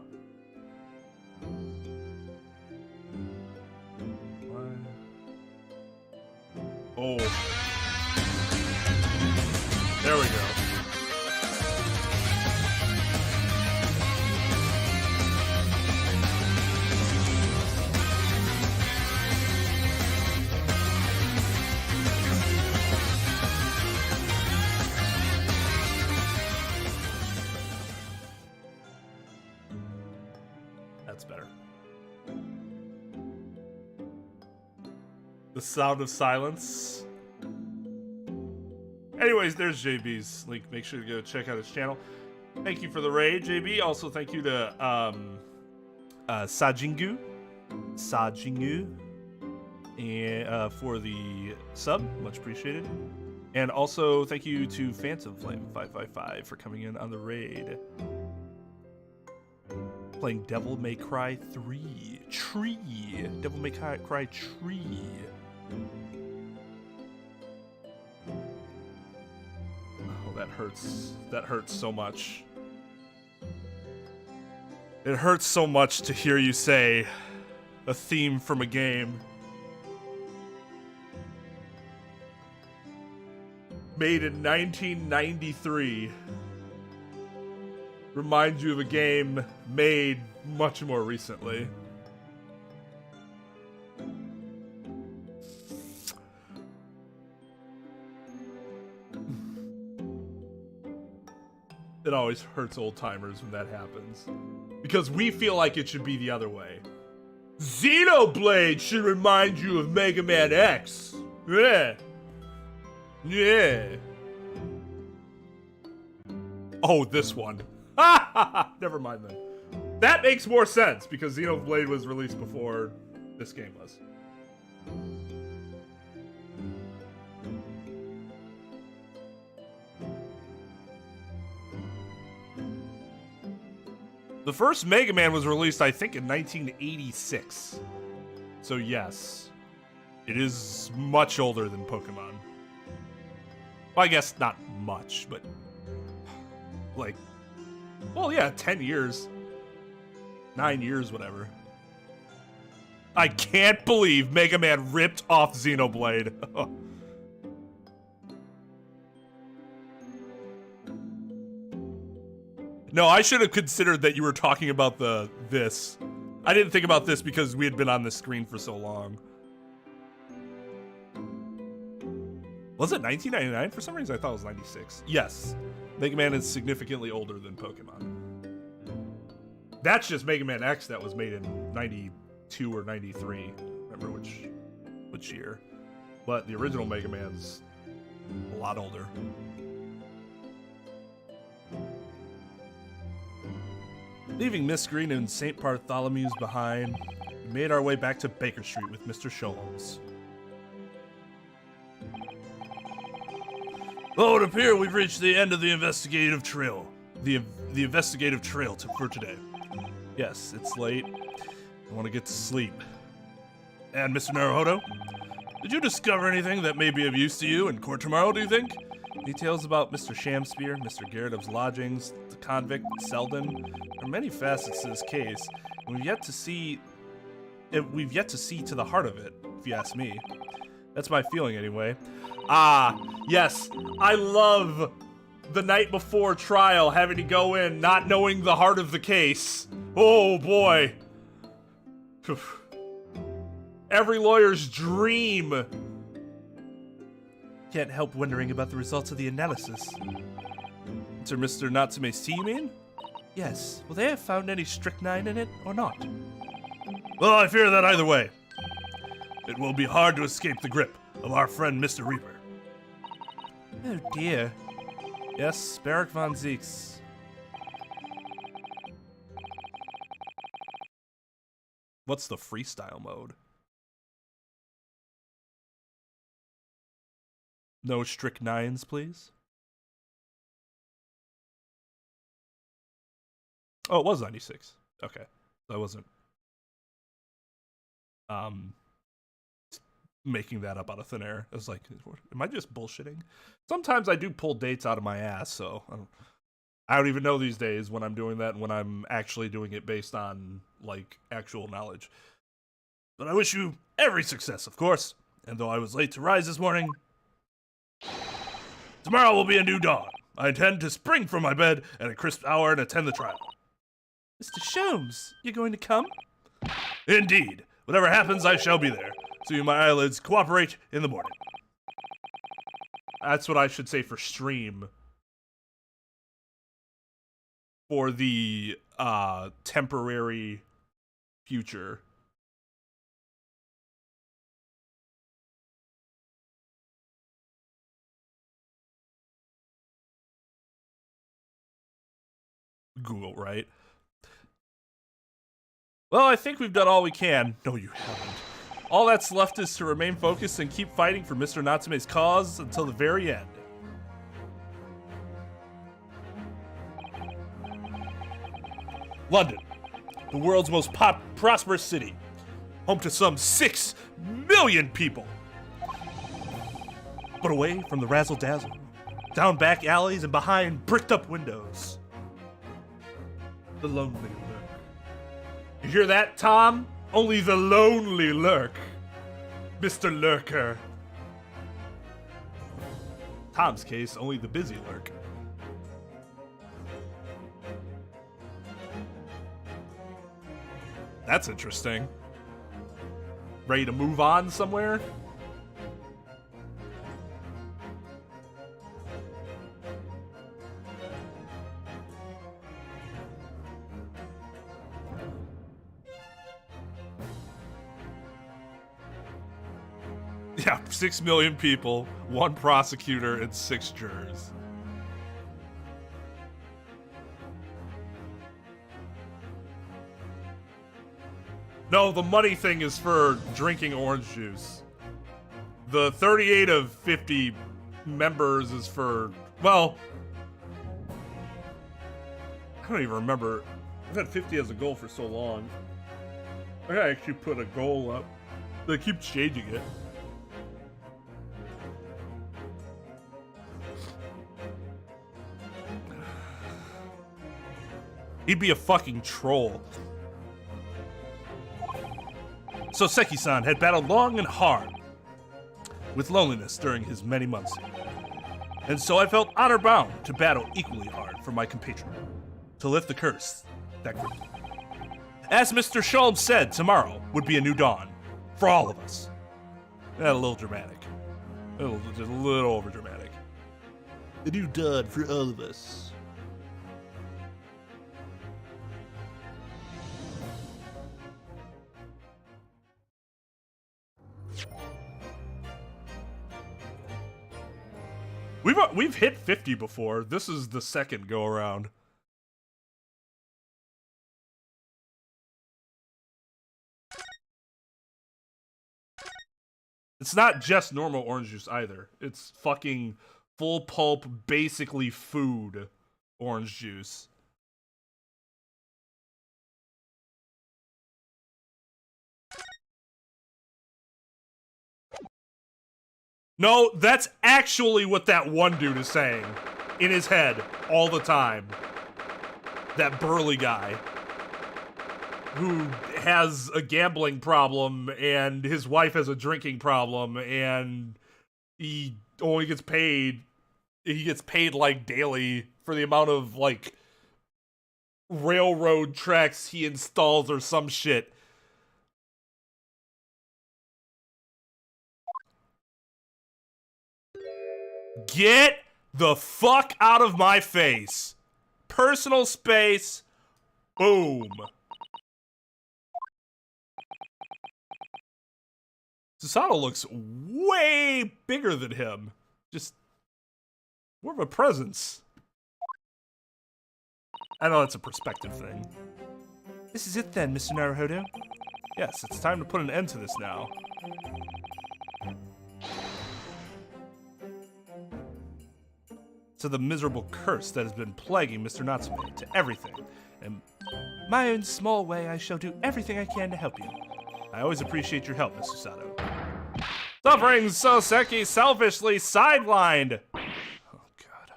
Oh. There we go. That's better. The sound of silence. Anyways, there's JB's link. Make sure to go check out his channel. Thank you for the raid, JB. Also, thank you to Sajingu, and for the sub, much appreciated. And also, thank you to Phantom Flame 555 for coming in on the raid. Playing Devil May Cry 3. Tree. Devil May Cry Tree. Oh, that hurts. That hurts so much. It hurts so much to hear you say a theme from a game made in 1993 reminds you of a game made much more recently. It always hurts old timers when that happens, because we feel like it should be the other way. Xenoblade should remind you of Mega Man X. Yeah. Yeah. Oh, this one. Never mind then. That makes more sense because Xenoblade was released before this game was. The first Mega Man was released, I think, in 1986. So yes, it is much older than Pokemon. Well, I guess not much, but like, well, yeah, 10 years. 9 years, whatever. I can't believe Mega Man ripped off Xenoblade. No, I should have considered that you were talking about this. I didn't think about this because we had been on this screen for so long. Was it 1999? For some reason, I thought it was 96. Yes, Mega Man is significantly older than Pokemon. That's just Mega Man X that was made in 92 or 93. I don't remember which year. But the original Mega Man's a lot older. Leaving Miss Green and St. Bartholomew's behind, we made our way back to Baker Street with Mr. Sholmes. Well, it would appear we've reached the end of the investigative trail. The investigative trail for today. Yes, it's late. I want to get to sleep. And Mr. Naruhodo, did you discover anything that may be of use to you in court tomorrow, do you think? Details about Mr. Shamspear, Mr. Garrett's lodgings, the convict, Selden. There are many facets to this case, and we've yet to see to the heart of it, if you ask me. That's my feeling anyway. Ah, yes, I love the night before trial having to go in not knowing the heart of the case. Oh boy. Every lawyer's dream. Can't help wondering about the results of the analysis. To Mr. Natsume's tea, you mean? Yes. Will they have found any strychnine in it or not? Well, I fear that either way. It will be hard to escape the grip of our friend Mr. Reaper. Oh dear. Yes, Barrack von Zeeks. What's the freestyle mode? No strychnines, please. Oh, it was 96. Okay. I wasn't making that up out of thin air. I was like, am I just bullshitting? Sometimes I do pull dates out of my ass, so I don't even know these days when I'm doing that and when I'm actually doing it based on, like, actual knowledge. But I wish you every success, of course. And though I was late to rise this morning, tomorrow will be a new dawn. I intend to spring from my bed at a crisp hour and attend the trial. Mr. Sholmes, you're going to come? Indeed. Whatever happens, I shall be there. So my eyelids cooperate in the morning. That's what I should say for stream. For the temporary future. Google, right? Well, I think we've done all we can. No, you haven't. All that's left is to remain focused and keep fighting for Mr. Natsume's cause until the very end. London, the world's most prosperous city, home to some 6 million people. But away from the razzle-dazzle, down back alleys and behind bricked-up windows, the lonely lurk. You hear that, Tom? Only the lonely lurk. Mr. Lurker. Tom's case, only the busy lurk. That's interesting. Ready to move on somewhere? Yeah, 6 million people, 1 prosecutor, and 6 jurors. No, the money thing is for drinking orange juice. The 38 of 50 members is for, well, I don't even remember. I've had 50 as a goal for so long. I gotta actually put a goal up. They keep changing it. He'd be a fucking troll. So Seki-san had battled long and hard with loneliness during his many months here. And so I felt honor bound to battle equally hard for my compatriot, to lift the curse that gripped him. As Mr. Sholmes said, tomorrow would be a new dawn for all of us. That a little dramatic. Just a little over dramatic. A new dawn for all of us. We've hit 50 before. This is the second go around. It's not just normal orange juice either. It's fucking full pulp, basically food orange juice. No, that's actually what that one dude is saying in his head all the time. That burly guy who has a gambling problem and his wife has a drinking problem and he only gets paid, like daily for the amount of like railroad tracks he installs or some shit. Get the fuck out of my face. Personal space. Boom. Susato looks way bigger than him. Just more of a presence. I know that's a perspective thing. This is it then, Mr. Naruhodo. Yes, it's time to put an end to this now. To the miserable curse that has been plaguing Mr. Natsume, to everything. In my own small way, I shall do everything I can to help you. I always appreciate your help, Mr. Sato. Suffering Soseki selfishly sidelined. Oh, God.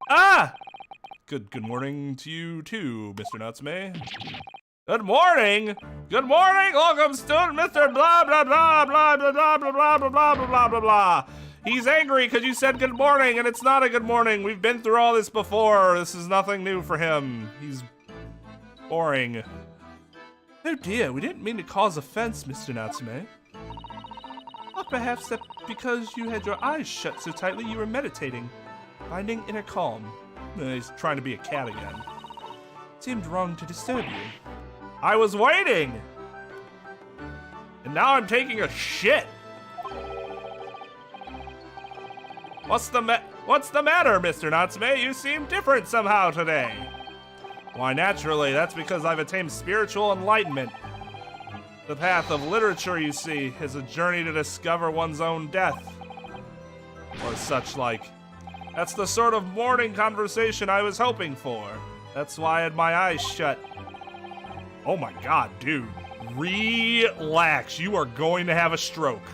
Ah! Good morning to you, too, Mr. Natsume. Good morning! Good morning! Welcome, student Mr. Blah, blah, blah, blah, blah, blah, blah, blah, blah, blah, blah, blah, blah, blah. He's angry because you said good morning, and it's not a good morning. We've been through all this before. This is nothing new for him. He's boring. Oh dear, we didn't mean to cause offense, Mr. Natsume. Or perhaps that because you had your eyes shut so tightly you were meditating, finding inner calm. He's trying to be a cat again. Seemed wrong to disturb you. I was waiting! And now I'm taking a shit! What's the matter, Mr. Natsume? You seem different somehow today. Why, naturally, that's because I've attained spiritual enlightenment. The path of literature, you see, is a journey to discover one's own death. Or such like. That's the sort of morning conversation I was hoping for. That's why I had my eyes shut. Oh my God, dude. Relax. You are going to have a stroke.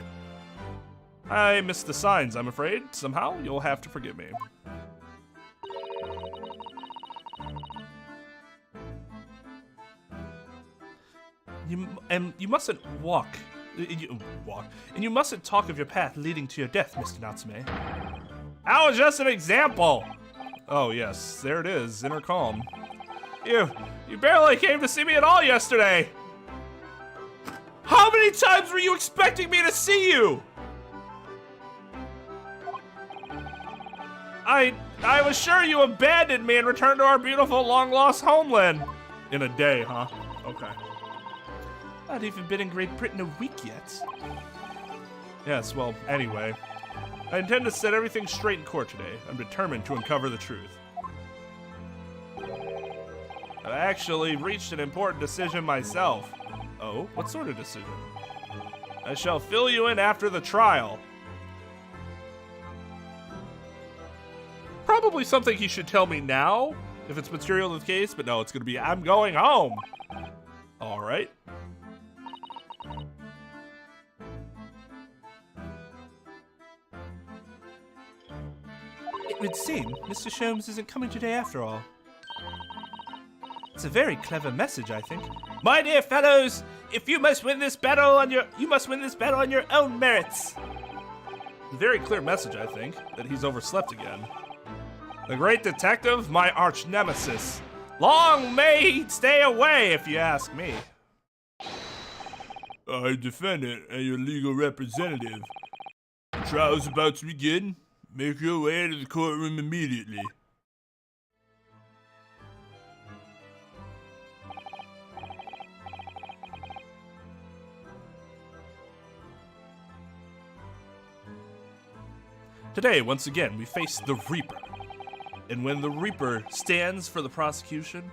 I missed the signs, I'm afraid. Somehow, you'll have to forgive me. You mustn't walk. And you mustn't talk of your path leading to your death, Mr. Natsume. That was just an example. Oh yes, there it is, inner calm. You barely came to see me at all yesterday. How many times were you expecting me to see you? I was sure you abandoned me and returned to our beautiful long-lost homeland. In a day, huh? Okay. Not even been in Great Britain a week yet. Yes, well, anyway. I intend to set everything straight in court today. I'm determined to uncover the truth. I've actually reached an important decision myself. Oh, what sort of decision? I shall fill you in after the trial. Probably something he should tell me now, if it's material to the case, but no, it's gonna be I'm going home. All right. It would seem Mr. Sholmes isn't coming today after all. It's a very clever message, I think. My dear fellows, if you must win this battle on your own merits. A very clear message, I think, that he's overslept again. The great detective, my arch nemesis. Long may he stay away, if you ask me. Defendant and your legal representative. The trial's about to begin. Make your way to the courtroom immediately. Today, once again, we face the Reaper. And when the Reaper stands for the prosecution,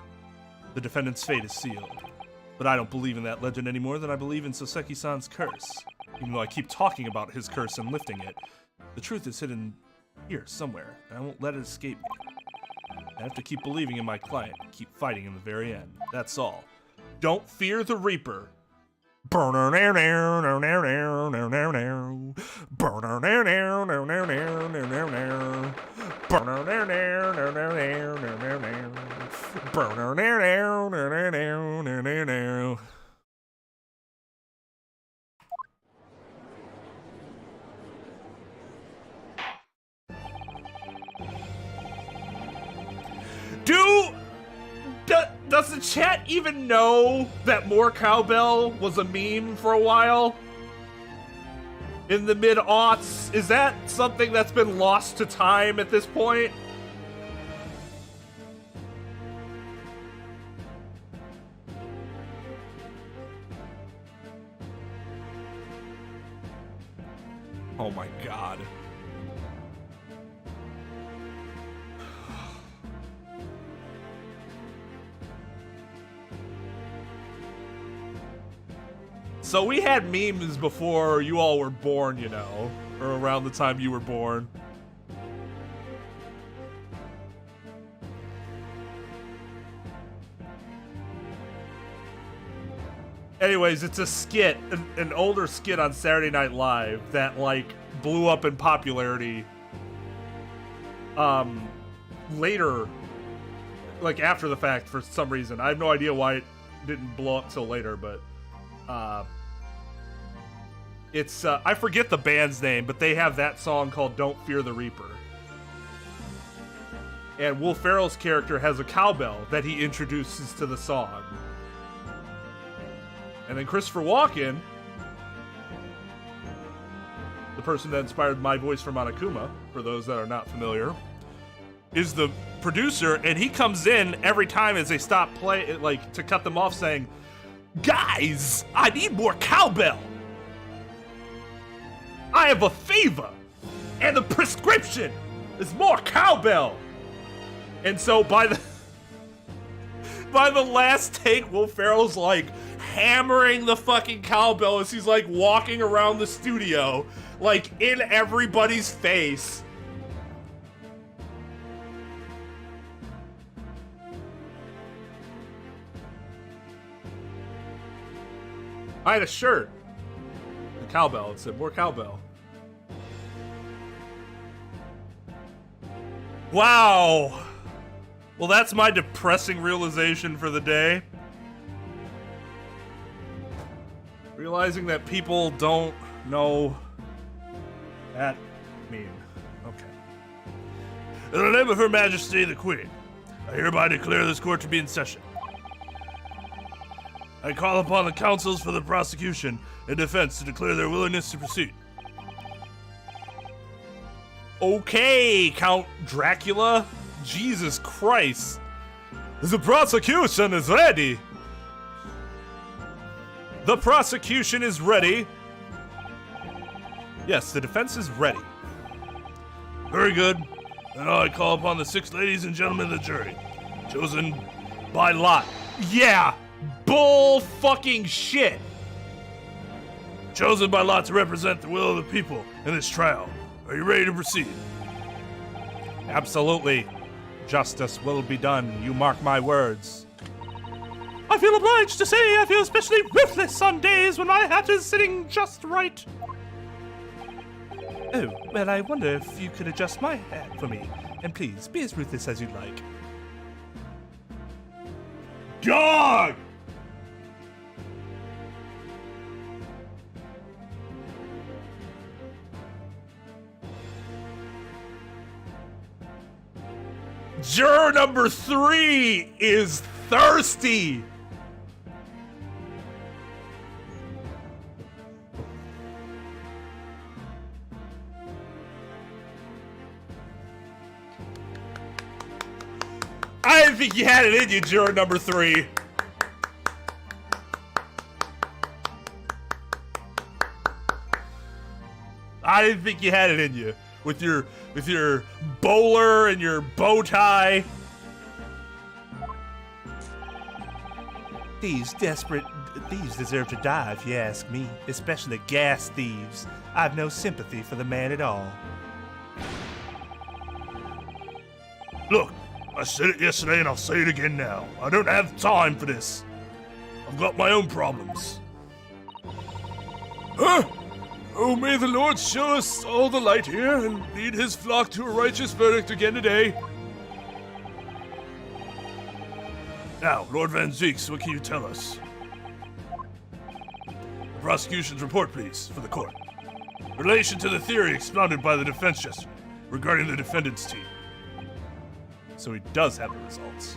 the defendant's fate is sealed. But I don't believe in that legend any more than I believe in Soseki-san's curse. Even though I keep talking about his curse and lifting it, the truth is hidden here somewhere, and I won't let it escape me. I have to keep believing in my client, keep fighting in the very end. That's all. Don't fear the Reaper. Does the chat even know that More Cowbell was a meme for a while? In the mid-aughts? Is that something that's been lost to time at this point? Oh my god. So we had memes before you all were born, you know, or around the time you were born. Anyways, it's a skit, an older skit on Saturday Night Live that, like, blew up in popularity later, like, after the fact for some reason. I have no idea why it didn't blow up till later, but it's I forget the band's name, but they have that song called Don't Fear the Reaper. And Will Ferrell's character has a cowbell that he introduces to the song. And then Christopher Walken, the person that inspired my voice for Monokuma, for those that are not familiar, is the producer, and he comes in every time as they stop play, like, to cut them off, saying, "Guys, I need more cowbell. I have a fever, and the prescription is more cowbell." And so by the last take, Will Ferrell's like hammering the fucking cowbell as he's like walking around the studio, like in everybody's face. I had a shirt. The cowbell. It said more cowbell. Wow. Well, that's my depressing realization for the day. Realizing that people don't know that meme. Okay. In the name of Her Majesty the Queen, I hereby declare this court to be in session. I call upon the counsels for the prosecution and defense to declare their willingness to proceed. Okay, Count Dracula. Jesus Christ. The prosecution is ready. The prosecution is ready. Yes, the defense is ready. Very good. And now I call upon the 6 ladies and gentlemen of the jury, chosen by lot. Yeah! Bull fucking shit! Chosen by lot to represent the will of the people in this trial. Are you ready to proceed? Absolutely. Justice will be done, you mark my words. I feel obliged to say I feel especially ruthless on days when my hat is sitting just right. Oh, well, I wonder if you could adjust my hat for me. And please, be as ruthless as you'd like. Dog! Juror number 3 is thirsty. I didn't think you had it in you, juror number 3. I didn't think you had it in you with your bowler and your bow tie. These desperate thieves deserve to die, if you ask me. Especially gas thieves. I've no sympathy for the man at all. Look, I said it yesterday and I'll say it again now. I don't have time for this. I've got my own problems. Huh? Oh, may the Lord show us all the light here and lead his flock to a righteous verdict again today. Now, Lord Van Zeeks, what can you tell us? The prosecution's report, please, for the court. In relation to the theory expounded by the defense yesterday regarding the defendant's team. So he does have the results.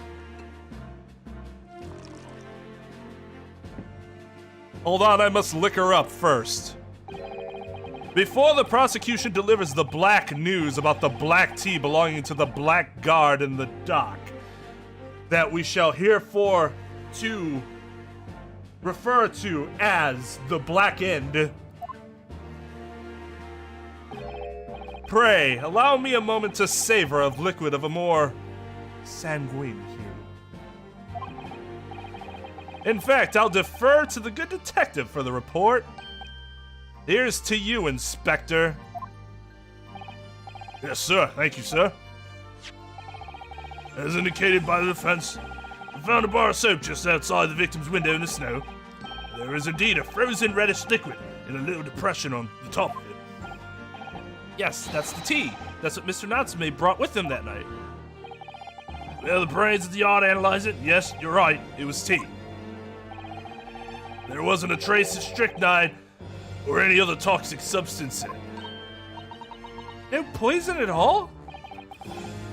Hold on, I must lick her up first. Before the prosecution delivers the black news about the black tea belonging to the black guard in the dock, that we shall herefore to refer to as the black end, pray, allow me a moment to savor of liquid of a more sanguine hue. In fact, I'll defer to the good detective for the report. Here's to you, Inspector. Yes, sir. Thank you, sir. As indicated by the defense, we found a bar of soap just outside the victim's window in the snow. There is indeed a frozen reddish liquid in a little depression on the top of it. Yes, that's the tea. That's what Mr. Natsume brought with him that night. Well, the brains of the yard analyze it. Yes, you're right. It was tea. There wasn't a trace of strychnine or any other toxic substance in it. No poison at all?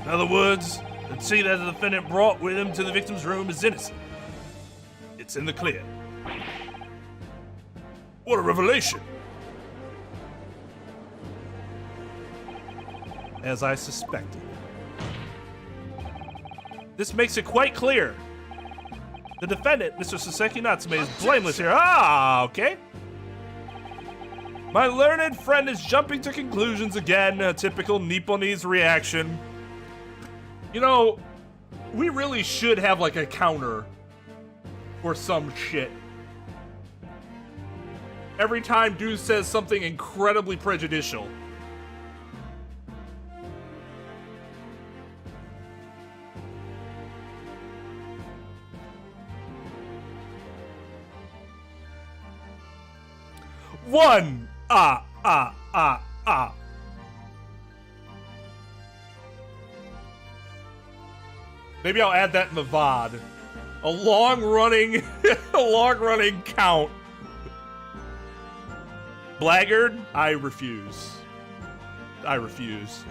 In other words, the tea that the defendant brought with him to the victim's room is innocent. It's in the clear. What a revelation! As I suspected. This makes it quite clear. The defendant, Mr. Saseki Natsume, is blameless here. Ah, okay. My learned friend is jumping to conclusions again, a typical Nipponese reaction. You know, we really should have like a counter or some shit. Every time dude says something incredibly prejudicial. One! Maybe I'll add that in the VOD. A long-running count. Blackguard? I refuse. I refuse.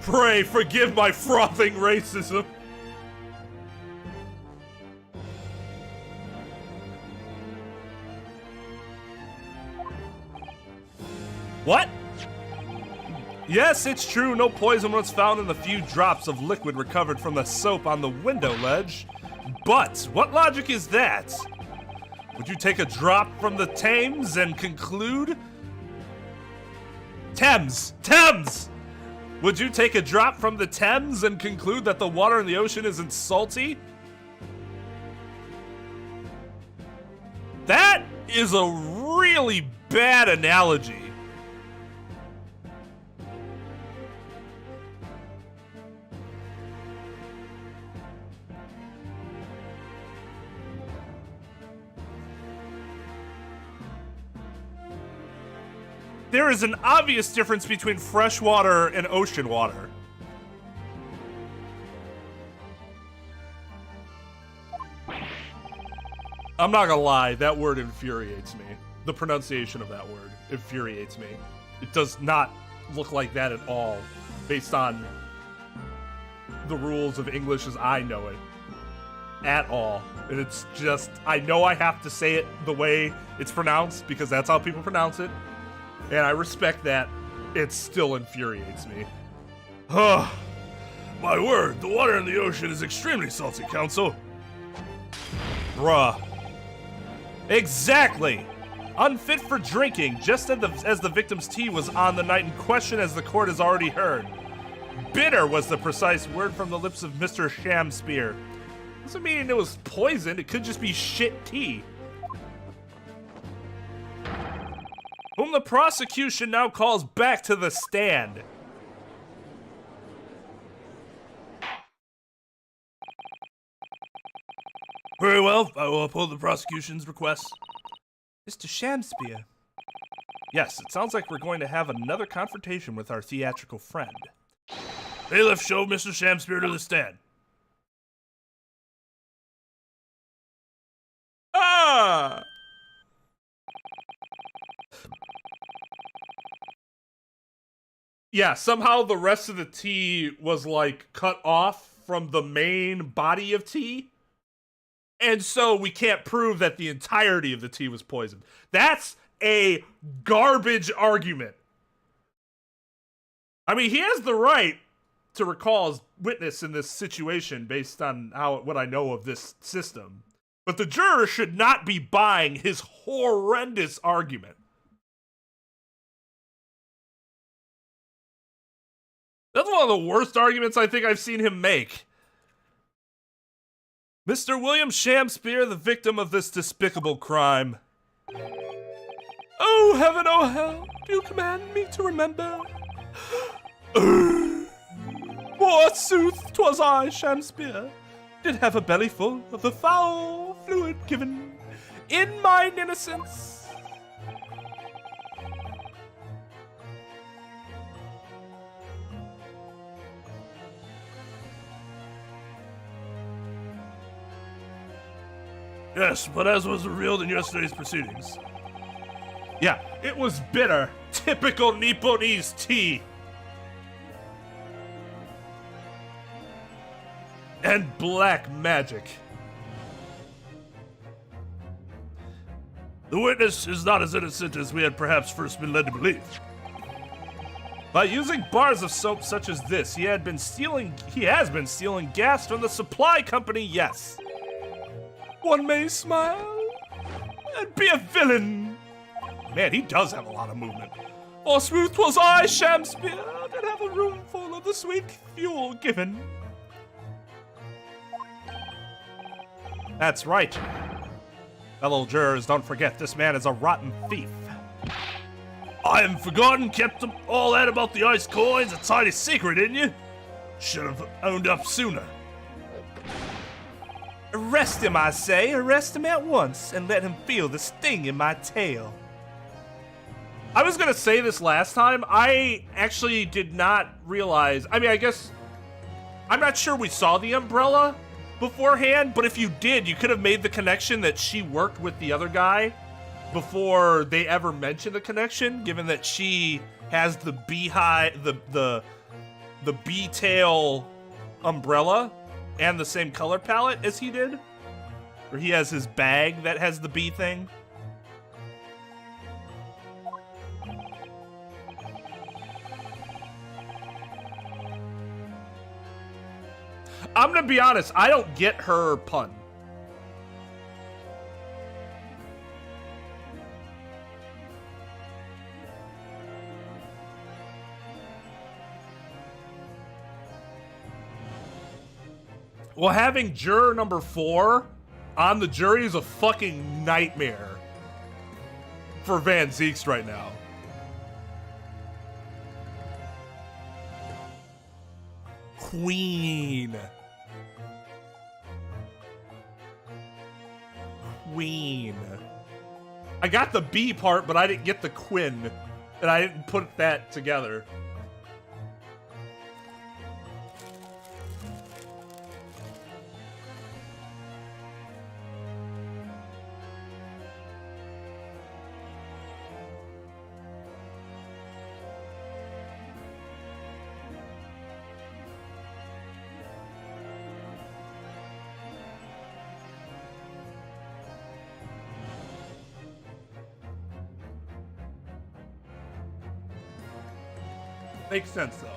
Pray, forgive my frothing racism. What? Yes, it's true. No poison was found in the few drops of liquid recovered from the soap on the window ledge. But what logic is that? Would you take a drop from the Thames and conclude? Thames! Would you take a drop from the Thames and conclude that the water in the ocean isn't salty? That is a really bad analogy. There is an obvious difference between freshwater and ocean water. I'm not gonna lie, that word infuriates me. The pronunciation of that word infuriates me. It does not look like that at all, based on the rules of English as I know it. At all. And it's just, I know I have to say it the way it's pronounced, because that's how people pronounce it. And I respect that. It still infuriates me. Huh. My word, the water in the ocean is extremely salty, Counsel. Bruh. Exactly! Unfit for drinking, just as the victim's tea was on the night in question, as the court has already heard. Bitter was the precise word from the lips of Mr. Shamspear. Doesn't mean it was poisoned, it could just be shit tea. Whom the prosecution now calls back to the stand. Very well, I will uphold the prosecution's request. Mr. Shamspear. Yes, it sounds like we're going to have another confrontation with our theatrical friend. Bailiff, show Mr. Shamspear to the stand. Ah! Yeah, somehow the rest of the tea was like cut off from the main body of tea. And so we can't prove that the entirety of the tea was poisoned. That's a garbage argument. I mean, he has the right to recall as witness in this situation based on what I know of this system. But the juror should not be buying his horrendous argument. That's one of the worst arguments I think I've seen him make. Mr. William Shamspear, the victim of this despicable crime. Oh, heaven, oh, hell, do you command me to remember? Forsooth, 'twas I, Shamspear, did have a belly full of the foul fluid given in mine innocence. Yes, but as was revealed in yesterday's proceedings. Yeah, it was bitter. Typical Nipponese tea. And black magic. The witness is not as innocent as we had perhaps first been led to believe. By using bars of soap such as this, he has been stealing gas from the supply company, yes. One may smile and be a villain. Man, he does have a lot of movement. Or smooth 'twas I, Shamspear, did have a room full of the sweet fuel given. That's right. Fellow jurors, don't forget this man is a rotten thief. I haven't forgotten, kept all that about the ice coins a tidy secret, didn't you? Should have owned up sooner. Arrest him, I say. Arrest him at once and let him feel the sting in my tail. I was gonna say this last time. I actually did not realize. I mean, I guess I'm not sure we saw the umbrella beforehand, but if you did, you could have made the connection that she worked with the other guy before they ever mentioned the connection, given that she has the beehive, the bee tail umbrella and the same color palette as he did. Or he has his bag that has the bee thing. I'm gonna be honest, I don't get her pun. Well, having juror number 4 on the jury is a fucking nightmare for Van Zieks right now. Queen. Queen. I got the B part, but I didn't get the Quinn. And I didn't put that together. Makes sense, though.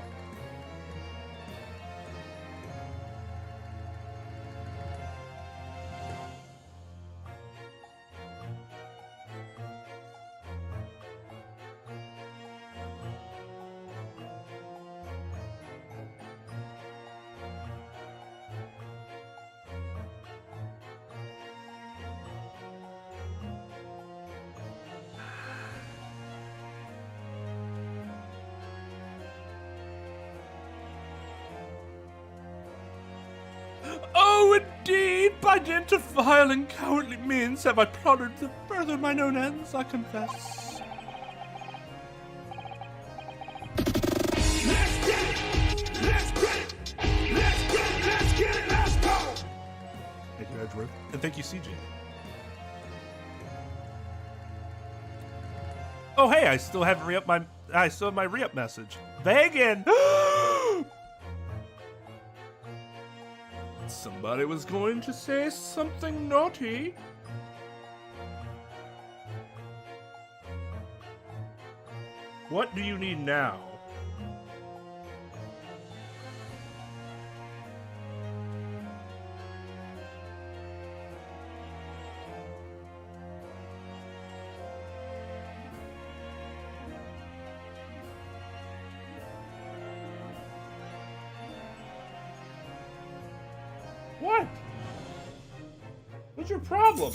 Oh, indeed! By dint of vile and cowardly means have I plotted to further mine own ends, I confess. Let's get it! Let's get it! Let's get it! Let's get it! Let's go! Thank you, Edgeworth. And thank you, CJ. Oh, hey, I still have my re-up message. Vegan! Somebody was going to say something naughty. What do you need now? What? What's your problem?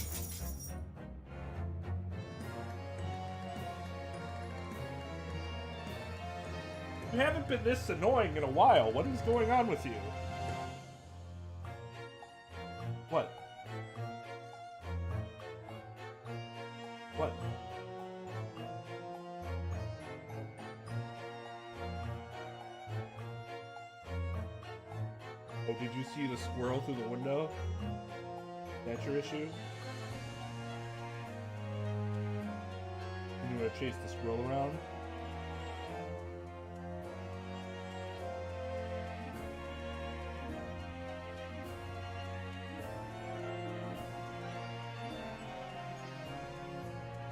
You haven't been this annoying in a while. What is going on with you? What? What? Oh, did you see the squirrel through the window? That's your issue? You want to chase the squirrel around?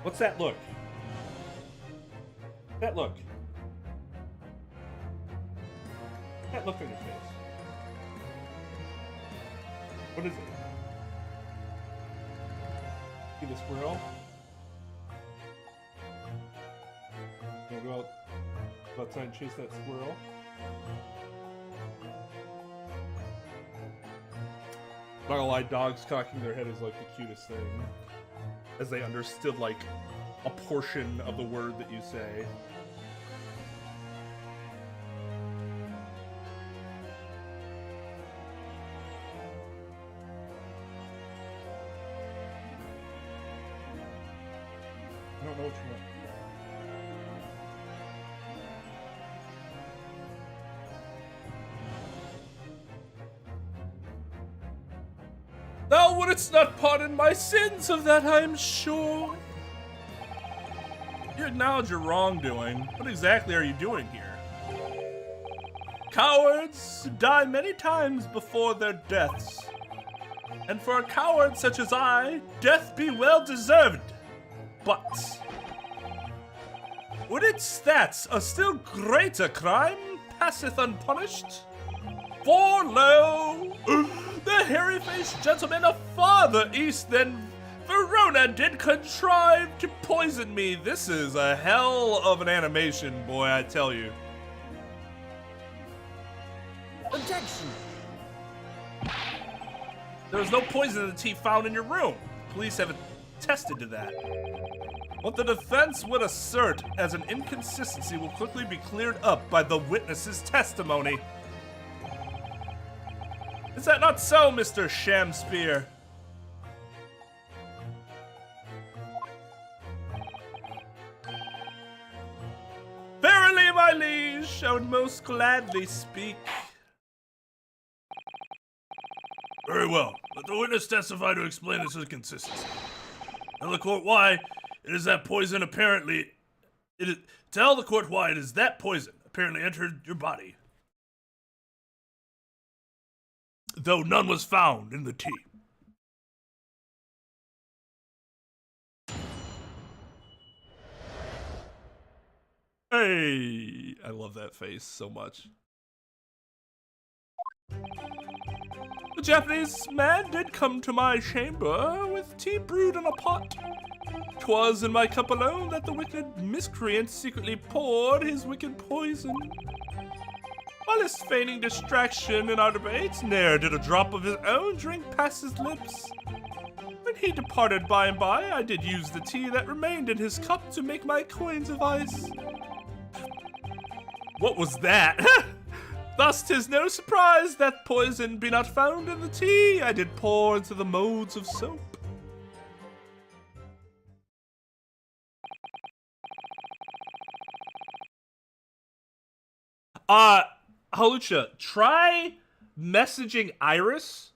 What's that look? That look. That look on your face. What is it? See the squirrel? You wanna go outside and chase that squirrel? Not gonna lie, dogs cocking their head is like the cutest thing. As they understood like a portion of the word that you say. I don't know what you want. Thou wouldst not pardon my sins, of that I am sure. You acknowledge your wrongdoing. What exactly are you doing here? Cowards die many times before their deaths. And for a coward such as I, death be well deserved. But would it stats a still greater crime passeth unpunished? For lo, the hairy-faced gentleman of farther east than Verona did contrive to poison me. This is a hell of an animation, boy, I tell you. Objection! There was no poison in the tea found in your room. Police have attested to that. What the defense would assert as an inconsistency will quickly be cleared up by the witness's testimony. Is that not so, Mr. Shamspear? my liege. I would most gladly speak. Very well. Let the witness testify to explain this inconsistency. Tell the court why it is that poison apparently... Tell the court why it is that poison apparently entered your body, though none was found in the tea. Hey, I love that face so much. The Japanese man did come to my chamber with tea brewed in a pot. 'Twas in my cup alone that the wicked miscreant secretly poured his wicked poison. Whilst feigning distraction in our debates, ne'er did a drop of his own drink pass his lips. When he departed by and by, I did use the tea that remained in his cup to make my coins of ice. What was that? Thus 'tis no surprise that poison be not found in the tea I did pour into the molds of soap. Halucha, try messaging Iris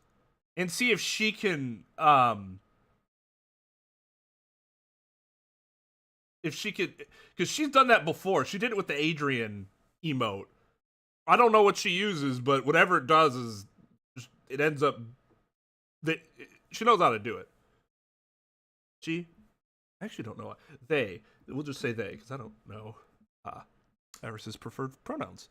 and see if she can, because she's done that before. She did it with the Adrian emote. I don't know what she uses, but whatever it does is, it ends up, she knows how to do it. She? I actually don't know. They. We'll just say they, because I don't know Iris's preferred pronouns.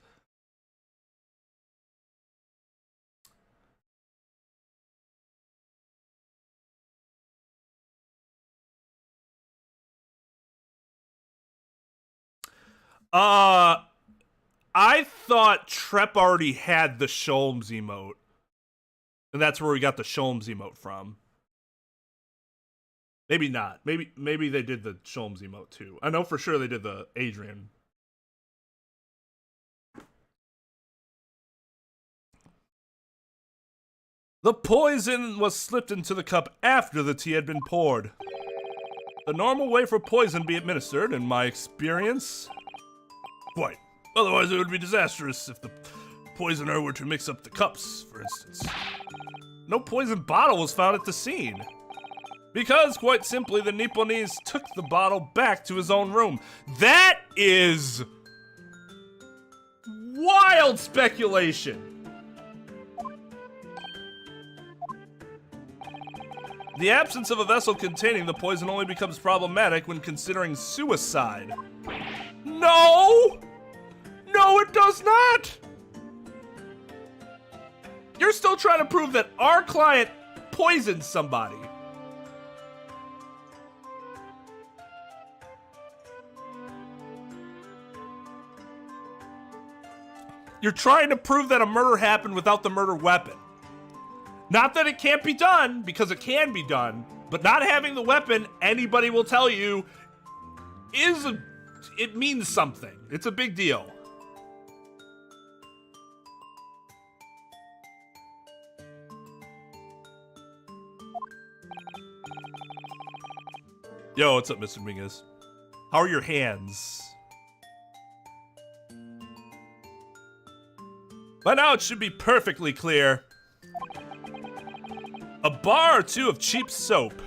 I thought Trep already had the Sholmes emote. And that's where we got the Sholmes emote from. Maybe not. Maybe they did the Sholmes emote too. I know for sure they did the Adrian. The poison was slipped into the cup after the tea had been poured. The normal way for poison be administered, in my experience. Quite. Otherwise it would be disastrous if the poisoner were to mix up the cups, for instance. No poison bottle was found at the scene. Because, quite simply, the Nipponese took the bottle back to his own room. That is wild speculation. The absence of a vessel containing the poison only becomes problematic when considering suicide. No! No, it does not! You're still trying to prove that our client poisoned somebody. You're trying to prove that a murder happened without the murder weapon. Not that it can't be done, because it can be done, but not having the weapon, anybody will tell you, it means something. It's a big deal. Yo, what's up, Mr. Mingus? How are your hands? By now it should be perfectly clear. A bar or two of cheap soap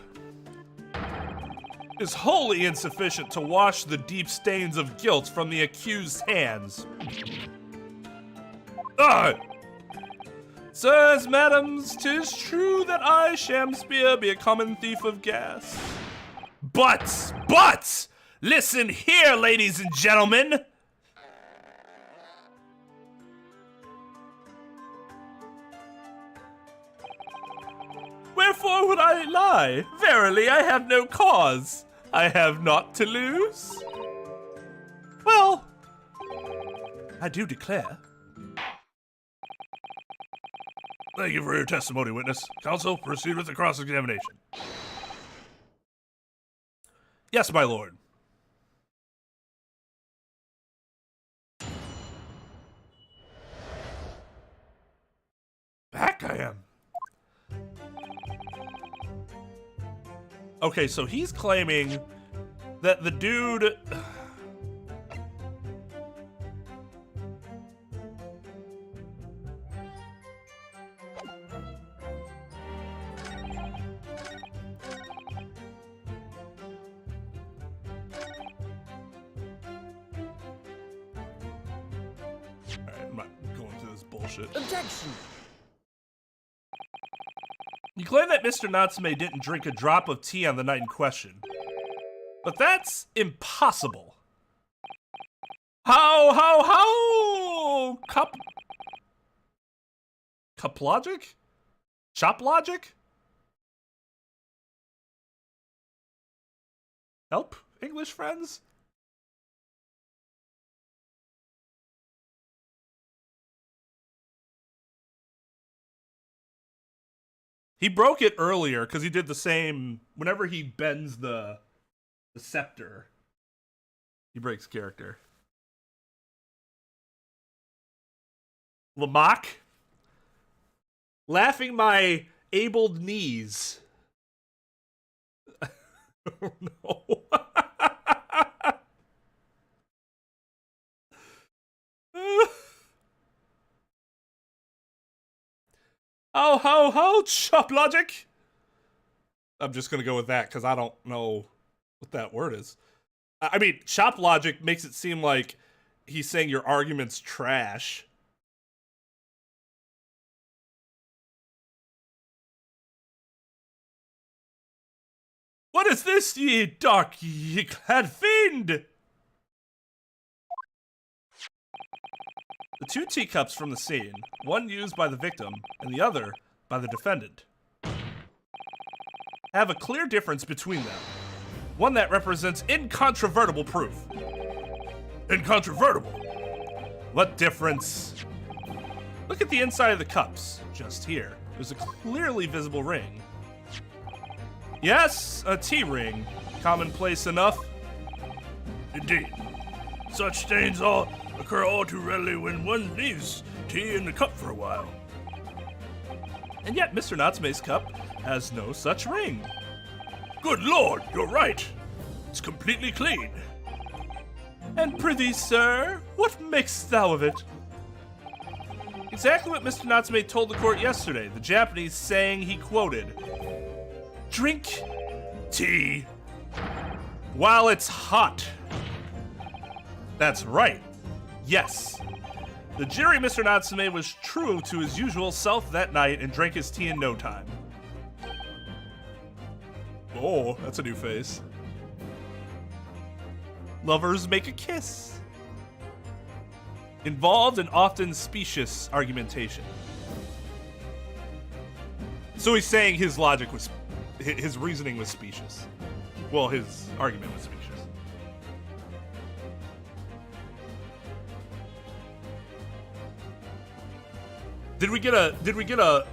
is wholly insufficient to wash the deep stains of guilt from the accused's hands. Sirs, madams, 'tis true that I, Shamspeare, be a common thief of gas. But, listen here, ladies and gentlemen. Wherefore would I lie? Verily, I have no cause. I have naught to lose. Well, I do declare. Thank you for your testimony, witness. Counsel, proceed with the cross-examination. Yes, my lord. Back I am. Okay, so he's claiming that the dude... bullshit. Objection. You claim that Mr. Natsume didn't drink a drop of tea on the night in question. But that's impossible. How? Cup logic? Chop logic? Help, English friends? He broke it earlier because he did the same. Whenever he bends the scepter, he breaks character. Lamach? Laughing my abled knees. Oh no. How, chop logic? I'm just gonna go with that because I don't know what that word is. I mean, chop logic makes it seem like he's saying your argument's trash. What is this, ye dark, ye clad fiend? The two teacups from the scene, one used by the victim and the other by the defendant, have a clear difference between them. One that represents incontrovertible proof. Incontrovertible? What difference? Look at the inside of the cups, just here. There's a clearly visible ring. Yes, a tea ring. Commonplace enough. Indeed. Such stains occur all too readily when one leaves tea in the cup for a while. And yet Mr. Natsume's cup has no such ring. Good lord, you're right. It's completely clean. And prithee, sir, what makest thou of it? Exactly what Mr. Natsume told the court yesterday, the Japanese saying he quoted, "Drink tea while it's hot." That's right. Yes. The jury, Mr. Natsume was true to his usual self that night and drank his tea in no time. Oh, that's a new face. Lovers make a kiss. Involved in often specious argumentation. So he's saying his logic was, his reasoning was specious. Well, his argument was specious. Did we get a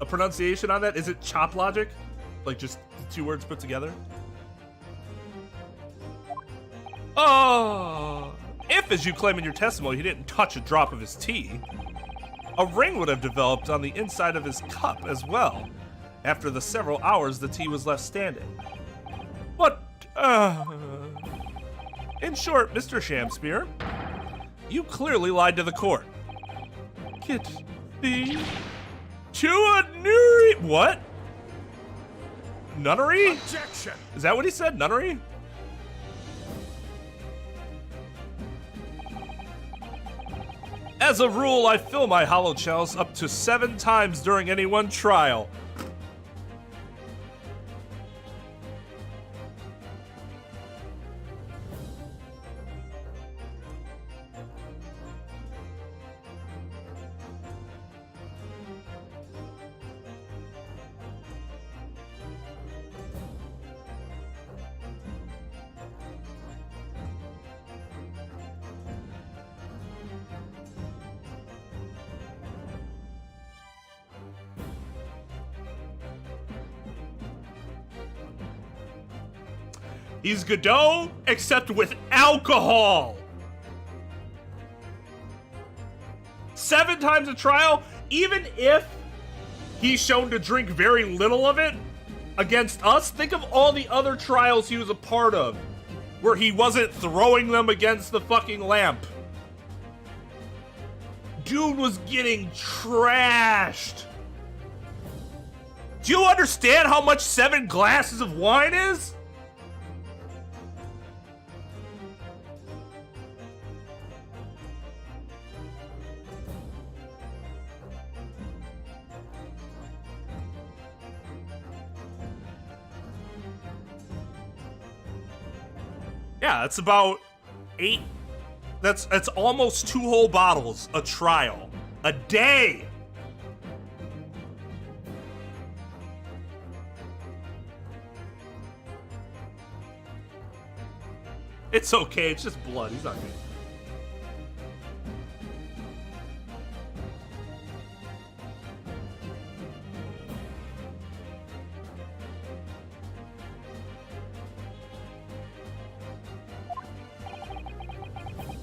pronunciation on that? Is it chop logic? Like just the two words put together? Oh, if, as you claim in your testimony, he didn't touch a drop of his tea, a ring would have developed on the inside of his cup as well, after the several hours the tea was left standing. But, in short, Mr. Shamspear, you clearly lied to the court. Get thee to a nunnery. What? Nunnery? Objection! Is that what he said? Nunnery? As a rule, I fill my hollow chalice up to 7 times during any one trial. He's Godot, except with alcohol. 7 times a trial, even if he's shown to drink very little of it against us, think of all the other trials he was a part of where he wasn't throwing them against the fucking lamp. Dude was getting trashed. Do you understand how much 7 glasses of wine is? Yeah, that's about 8. That's almost 2 whole bottles a trial a day. It's okay. It's just blood. He's not good.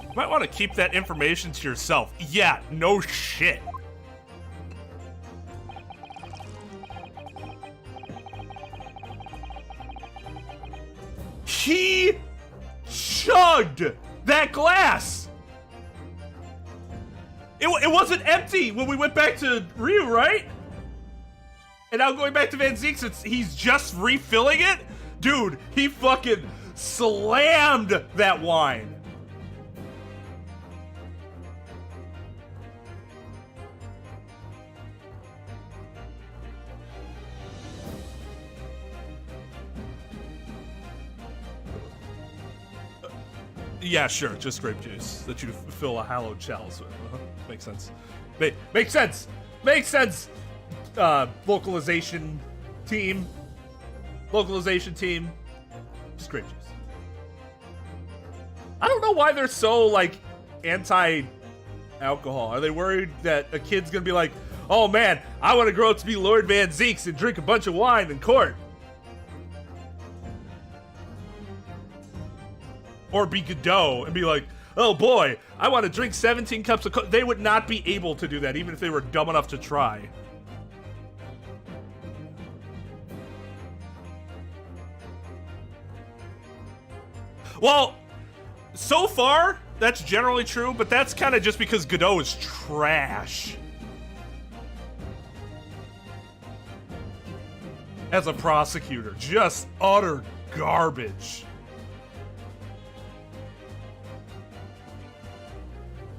You might want to keep that information to yourself. Yeah, no shit. He chugged that glass. It wasn't empty when we went back to Ryu, right? And now going back to Van Zeek's, he's just refilling it? Dude, he fucking slammed that wine. Yeah, sure, just grape juice that you fill a hallowed chalice with. Makes sense. Makes sense. Makes sense. Localization team. Just grape juice. I don't know why they're so like anti-alcohol. Are they worried that a kid's gonna be like, oh man, I want to grow up to be Lord Van Zeeks and drink a bunch of wine in court? Or be Godot and be like, oh boy, I want to drink 17 cups of They would not be able to do that, even if they were dumb enough to try. Well, so far, that's generally true, but that's kind of just because Godot is trash. As a prosecutor, just utter garbage.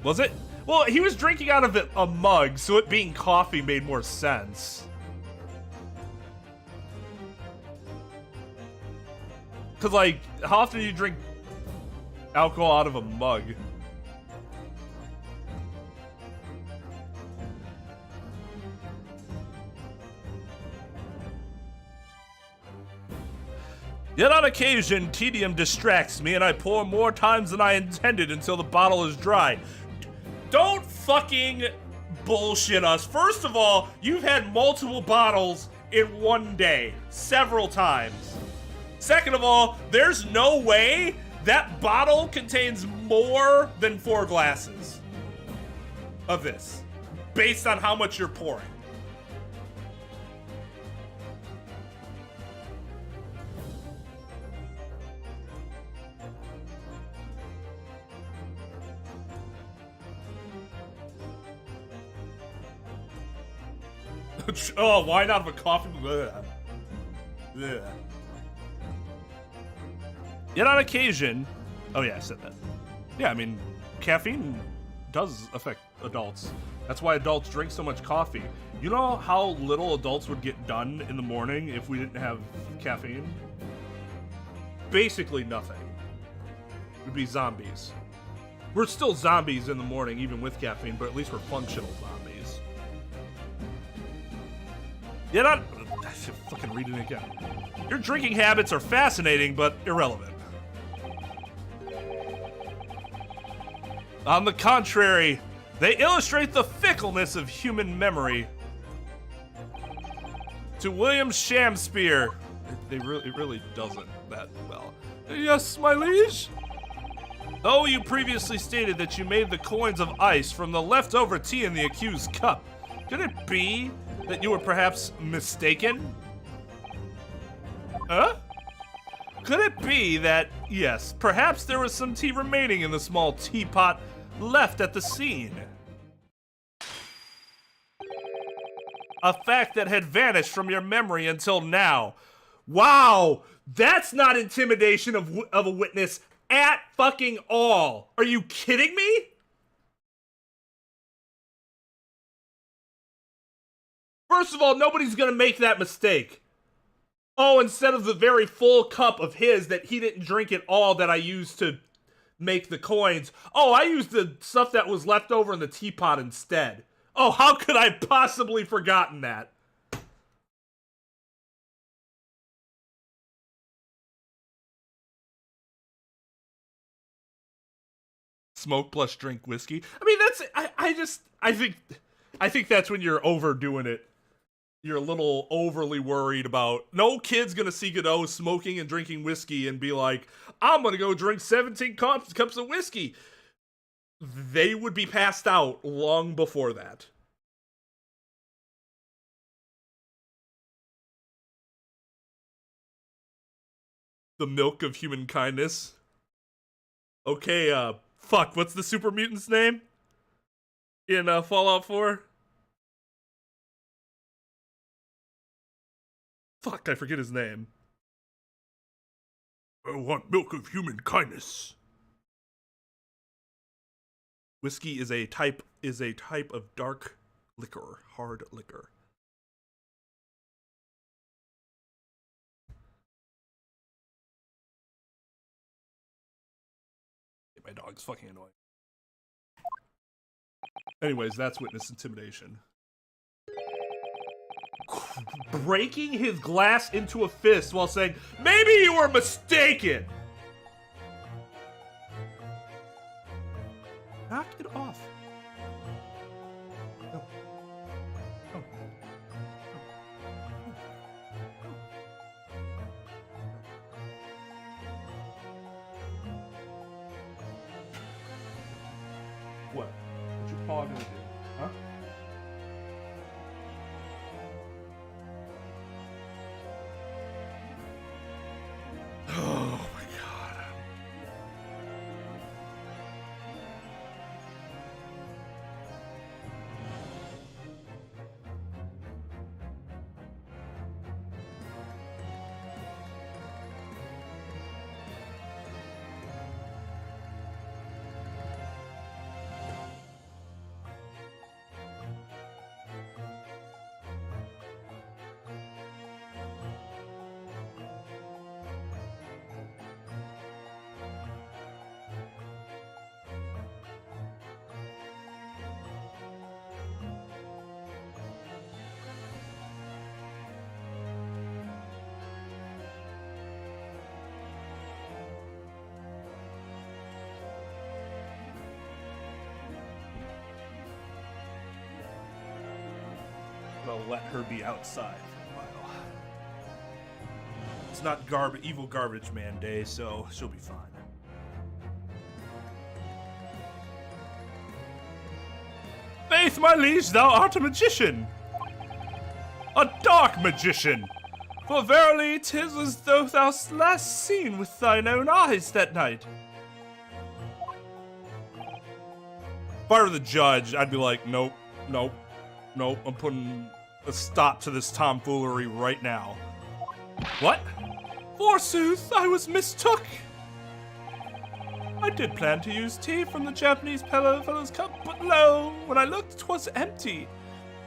Was it? Well, he was drinking out of a mug, so it being coffee made more sense. Because, like, how often do you drink alcohol out of a mug? Yet on occasion, tedium distracts me and I pour more times than I intended until the bottle is dry. Don't fucking bullshit us. First of all, you've had multiple bottles in one day, several times. Second of all, there's no way that bottle contains more than 4 glasses of this, based on how much you're pouring. Oh, wine out of a coffee? Blech. Blech. Yet on occasion... Oh yeah, I said that. Yeah, I mean, caffeine does affect adults. That's why adults drink so much coffee. You know how little adults would get done in the morning if we didn't have caffeine? Basically nothing. We'd be zombies. We're still zombies in the morning, even with caffeine, but at least we're functional zombies. Yet on... I should fucking read it again. Your drinking habits are fascinating, but irrelevant. On the contrary, they illustrate the fickleness of human memory. To William Shakespeare, it really doesn't that well. Yes, my liege? Though you previously stated that you made the coins of ice from the leftover tea in the accused cup, could it be that you were perhaps mistaken? Huh? Could it be that, yes, perhaps there was some tea remaining in the small teapot left at the scene? A fact that had vanished from your memory until now. Wow, that's not intimidation of a witness at fucking all. Are you kidding me? First of all, nobody's gonna make that mistake. Oh, instead of the very full cup of his that he didn't drink it all that I used to make the coins. Oh, I used the stuff that was left over in the teapot instead. Oh, how could I have possibly forgotten that? Smoke plus drink whiskey. I mean, that's I think that's when you're overdoing it. You're a little overly worried about no kid's gonna see Godot smoking and drinking whiskey and be like, I'm gonna go drink 17 cups of whiskey. They would be passed out long before that. The milk of human kindness. Okay, fuck, what's the super mutant's name? In Fallout 4? Fuck, I forget his name. I want milk of human kindness. Whiskey is a type of dark liquor, hard liquor. My dog's fucking annoying. Anyways, that's witness intimidation. Breaking his glass into a fist while saying, maybe you were mistaken! Knock it off. No. No. What? What's your paw gonna do? Huh? Oh my god. I'll let her be outside for a while. It's not evil garbage man day, so she'll be fine. Faith, my liege, thou art a magician! A dark magician! For verily 'tis as though thou last seen with thine own eyes that night. If I were the judge, I'd be like, nope, nope, nope, I'm putting a stop to this tomfoolery right now. What? Forsooth, I was mistook. I did plan to use tea from the Japanese fellow's cup, but lo, when I looked, 'twas empty.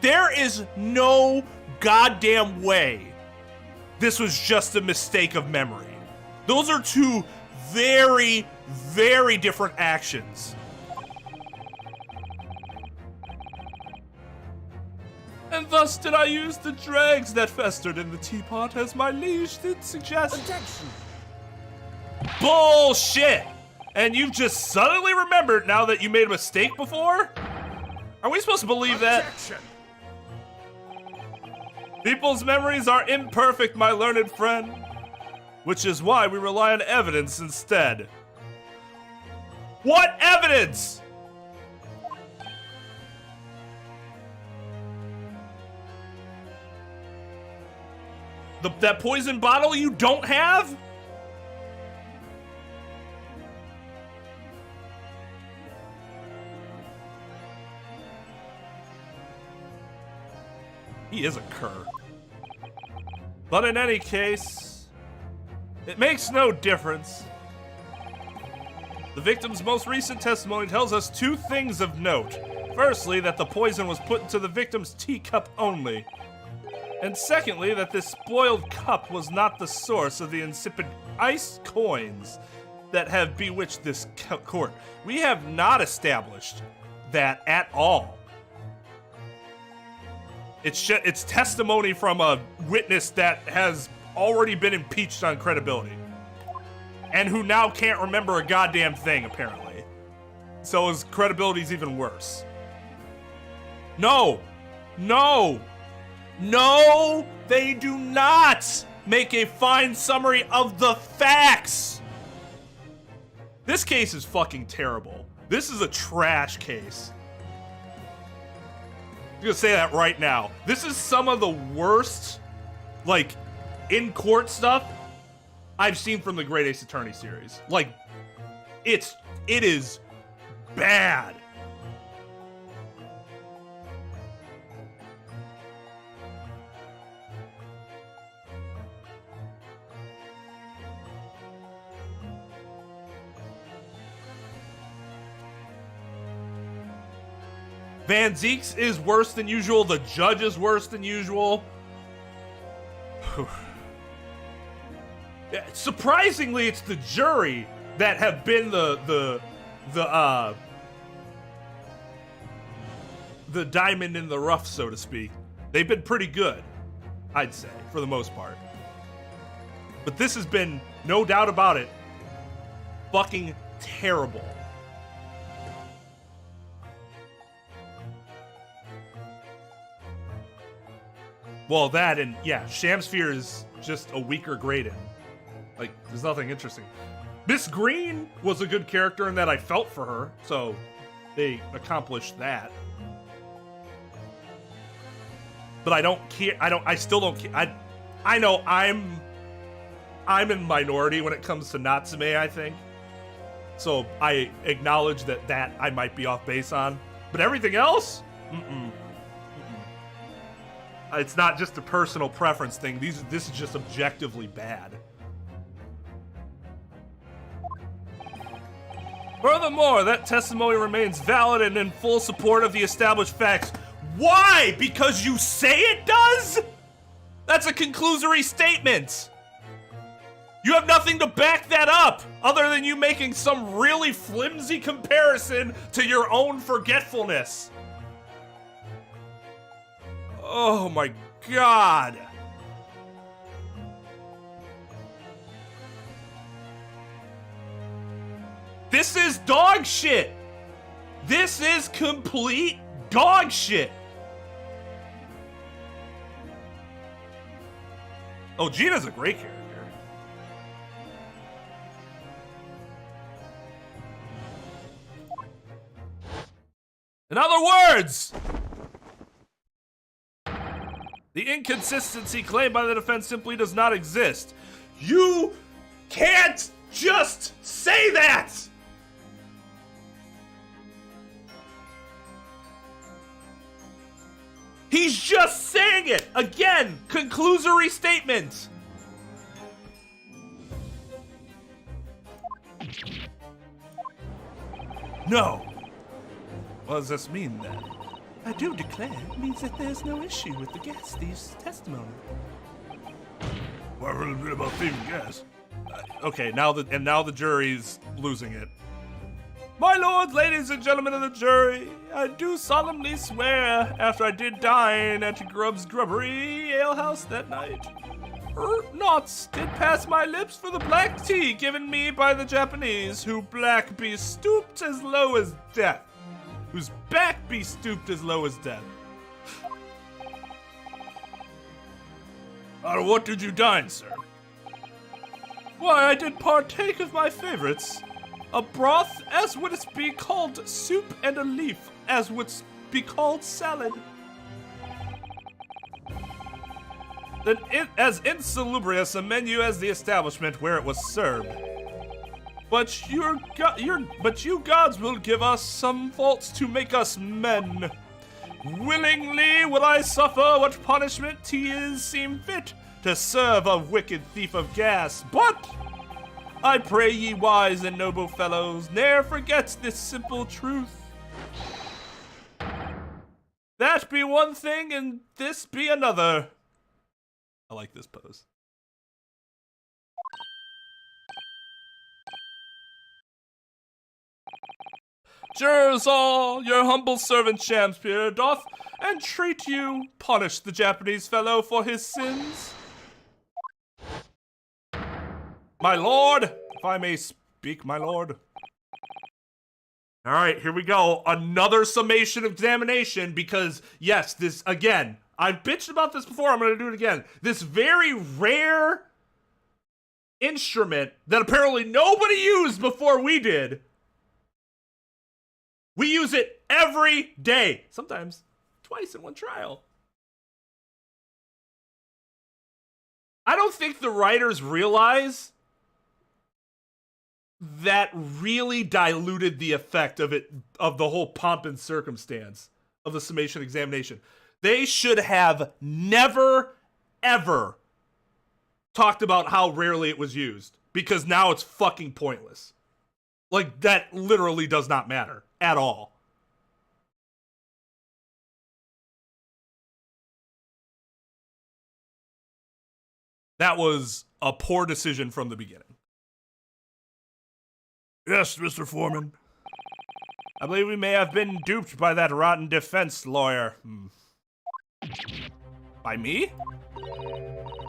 There is no goddamn way this was just a mistake of memory. Those are two very, very different actions. And thus did I use the dregs that festered in the teapot, as my liege did suggest. Objection! Bullshit! And you've just suddenly remembered now that you made a mistake before? Are we supposed to believe that? Objection! People's memories are imperfect, my learned friend. Which is why we rely on evidence instead. What evidence? That poison bottle you don't have? He is a cur. But in any case, it makes no difference. The victim's most recent testimony tells us two things of note. Firstly, that the poison was put into the victim's teacup only. And secondly, that this spoiled cup was not the source of the insipid ice coins that have bewitched this court. We have not established that at all. It's testimony from a witness that has already been impeached on credibility. And who now can't remember a goddamn thing, apparently. So his credibility's even worse. No! No! No! They do not make a fine summary of the facts! This case is fucking terrible. This is a trash case. I'm gonna say that right now. This is some of the worst, like, in-court stuff I've seen from the Great Ace Attorney series. Like, it is bad. Van Zeek's is worse than usual. The judge is worse than usual. Surprisingly, it's the jury that have been the diamond in the rough, so to speak. They've been pretty good, I'd say, for the most part. But this has been, no doubt about it, fucking terrible. Well, that and, yeah, Shamsphere is just a weaker Graydon. Like, there's nothing interesting. Miss Green was a good character in that I felt for her, so they accomplished that. But I don't care, I still don't care. I know I'm in minority when it comes to Natsume, I think. So I acknowledge that I might be off base on. But everything else? It's not just a personal preference thing. This is just objectively bad. Furthermore, that testimony remains valid and in full support of the established facts. Why? Because you say it does? That's a conclusory statement. You have nothing to back that up other than you making some really flimsy comparison to your own forgetfulness. Oh my God. This is dog shit. This is complete dog shit. Oh, Gina's a great character. In other words, the inconsistency claimed by the defense simply does not exist. You can't just say that! He's just saying it! Again, conclusory statement! No. What does this mean then? I do declare it means that there's no issue with the gas thief's testimony. What a little bit about thief and gas. Okay, now the jury's losing it. My lords, ladies, and gentlemen of the jury, I do solemnly swear, after I did dine at Grubb's Grubbery alehouse that night, knots did pass my lips for the black tea given me by the Japanese, who black be stooped as low as death. Whose back be stooped as low as death. Out of what did you dine, sir? Why, I did partake of my favorites. A broth as would it be called soup, and a leaf as would be called salad. Then as insalubrious a menu as the establishment where it was served. But you gods will give us some faults to make us men. Willingly will I suffer what punishment 'tis seem fit to serve a wicked thief of gas. But I pray ye wise and noble fellows, ne'er forget this simple truth. That be one thing and this be another. I like this pose. Jurors all, your humble servant Shakespeare doth entreat you, punish the Japanese fellow for his sins. My lord, if I may speak, my lord. All right, here we go. Another summation examination because, yes, this, again, I've bitched about this before. I'm going to do it again. This very rare instrument that apparently nobody used before we did. We use it every day, sometimes twice in one trial. I don't think the writers realize that really diluted the effect of it, of the whole pomp and circumstance of the summation examination. They should have never, ever talked about how rarely it was used, because now it's fucking pointless. Like, that literally does not matter at all. That was a poor decision from the beginning. Yes, Mr. Foreman. I believe we may have been duped by that rotten defense lawyer. By me?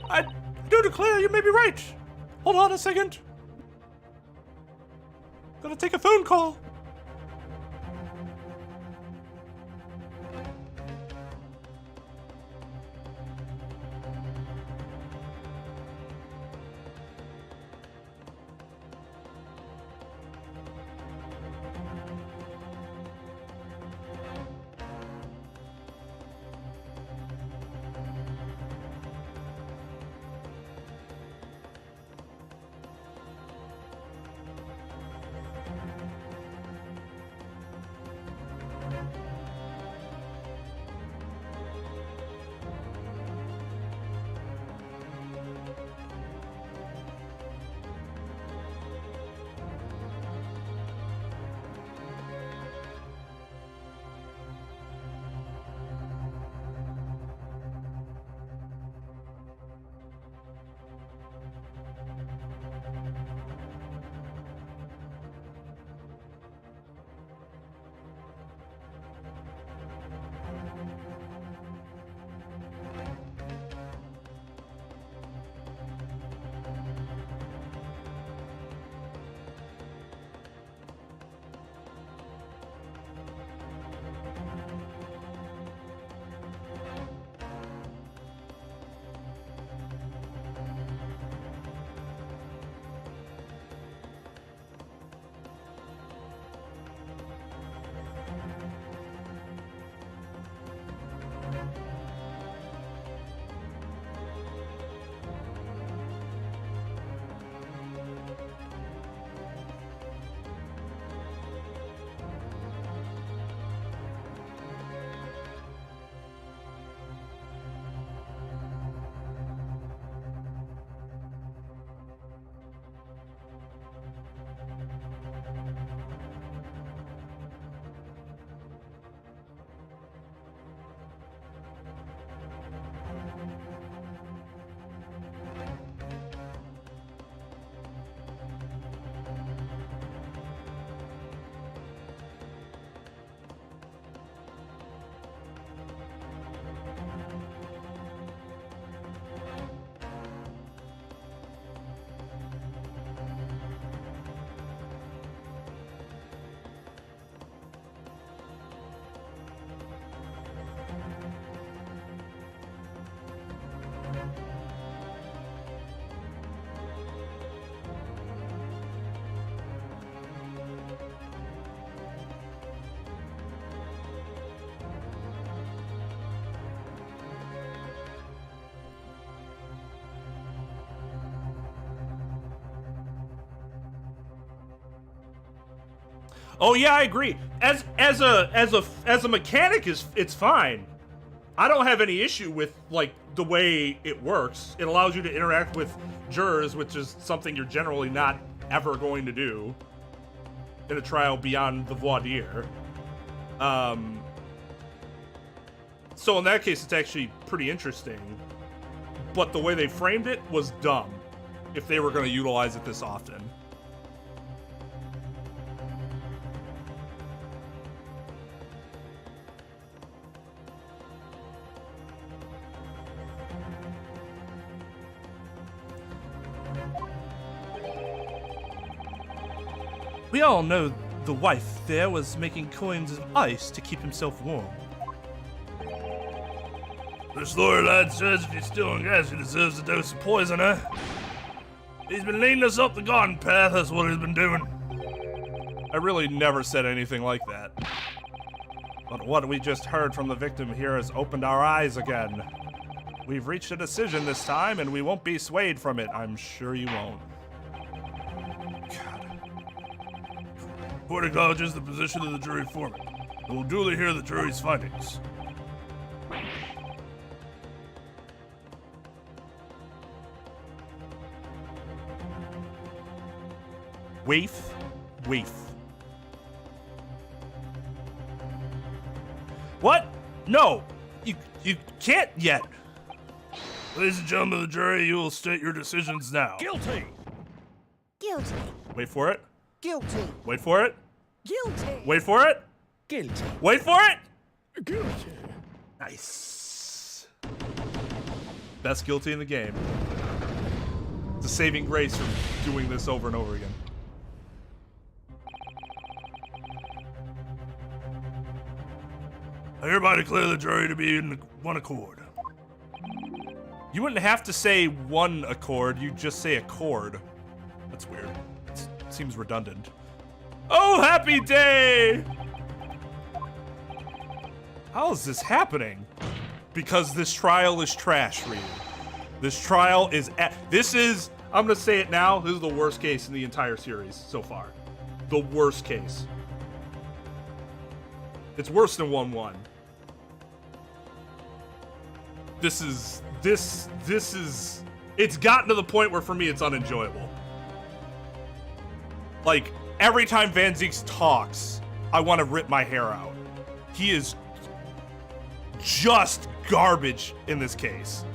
I do declare you may be right. Hold on a second. Gotta take a phone call. Oh yeah, I agree. As a mechanic, it's fine. I don't have any issue with like the way it works. It allows you to interact with jurors, which is something you're generally not ever going to do in a trial beyond the voir dire. So in that case, it's actually pretty interesting. but the way they framed it was dumb if they were going to utilize it this often. We all know the wife there was making coins of ice to keep himself warm. This lawyer lad says if he's still in gas, he deserves a dose of poison, huh? He's been leading us up the garden path, that's what he's been doing. I really never said anything like that. But what we just heard from the victim here has opened our eyes again. We've reached a decision this time, and we won't be swayed from it. I'm sure you won't. Court acknowledges the position of the jury foreman and will duly hear the jury's findings. Waif. What? No! You can't yet! Ladies and gentlemen of the jury, you will state your decisions now. Guilty. Guilty. Wait for it. Guilty. Wait for it. Guilty. Wait for it. Guilty. Wait for it! Guilty. Nice. Best guilty in the game. It's a saving grace from doing this over and over again. I hereby declare the jury to be in one accord. You wouldn't have to say one accord, you just say accord. That's weird. It seems redundant. Oh, happy day! How is this happening? Because this trial is trash, Reed. This trial is I'm gonna say it now, this is the worst case in the entire series so far. The worst case. It's worse than 1-1. This is, it's gotten to the point where for me it's unenjoyable. Like, every time Van Zieks talks, I want to rip my hair out. He is just garbage in this case.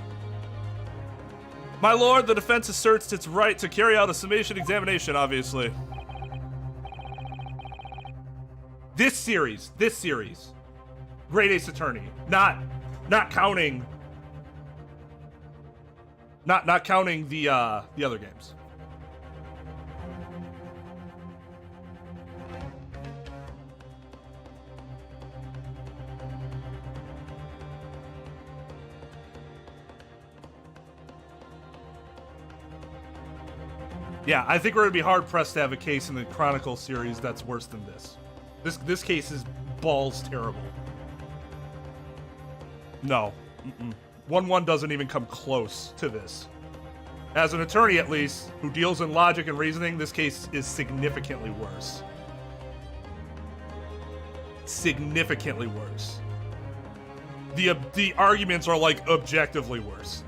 My lord, the defense asserts its right to carry out a summation examination, obviously. This series, Great Ace Attorney, not counting the other games. Yeah, I think we're gonna be hard pressed to have a case in the Chronicles series that's worse than this. This case is balls terrible. No. 1-1 doesn't even come close to this. As an attorney, at least, who deals in logic and reasoning, this case is significantly worse. Significantly worse. The arguments are, like, objectively worse.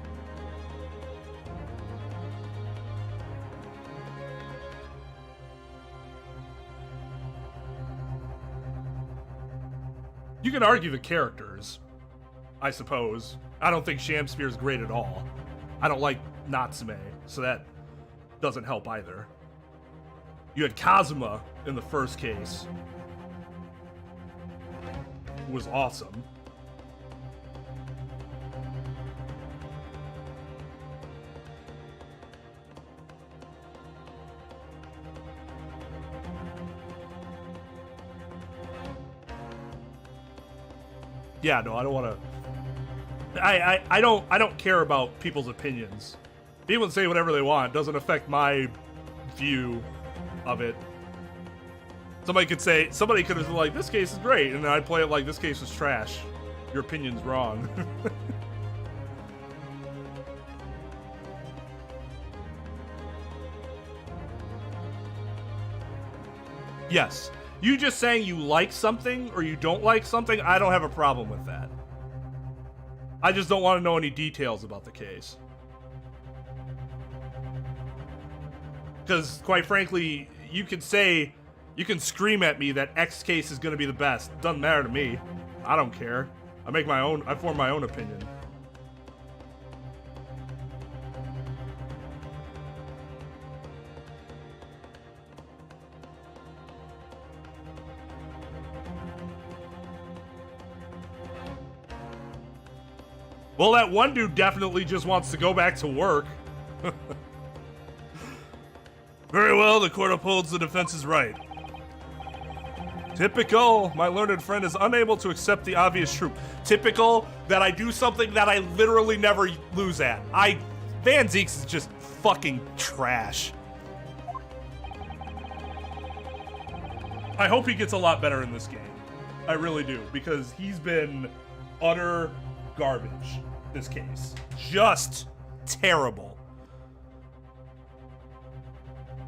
You can argue the characters, I suppose. I don't think Shamspear is great at all. I don't like Natsume, so that doesn't help either. You had Kazuma in the first case, who was awesome. Yeah, no, I don't want to. I don't care about people's opinions. People can say whatever they want. It doesn't affect my view of it. Somebody could have been like, this case is great, and then I'd play it like this case is trash. Your opinion's wrong. Yes. You just saying you like something or you don't like something, I don't have a problem with that. I just don't want to know any details about the case. Because, quite frankly, you can scream at me that X case is going to be the best. Doesn't matter to me. I don't care. I form my own opinion. Well, that one dude definitely just wants to go back to work. Very well, the court upholds the defense's right. Typical. My learned friend is unable to accept the obvious truth. Typical that I do something that I literally never lose at. Van Zeeks is just fucking trash. I hope he gets a lot better in this game. I really do, because he's been utter garbage this case. Just terrible.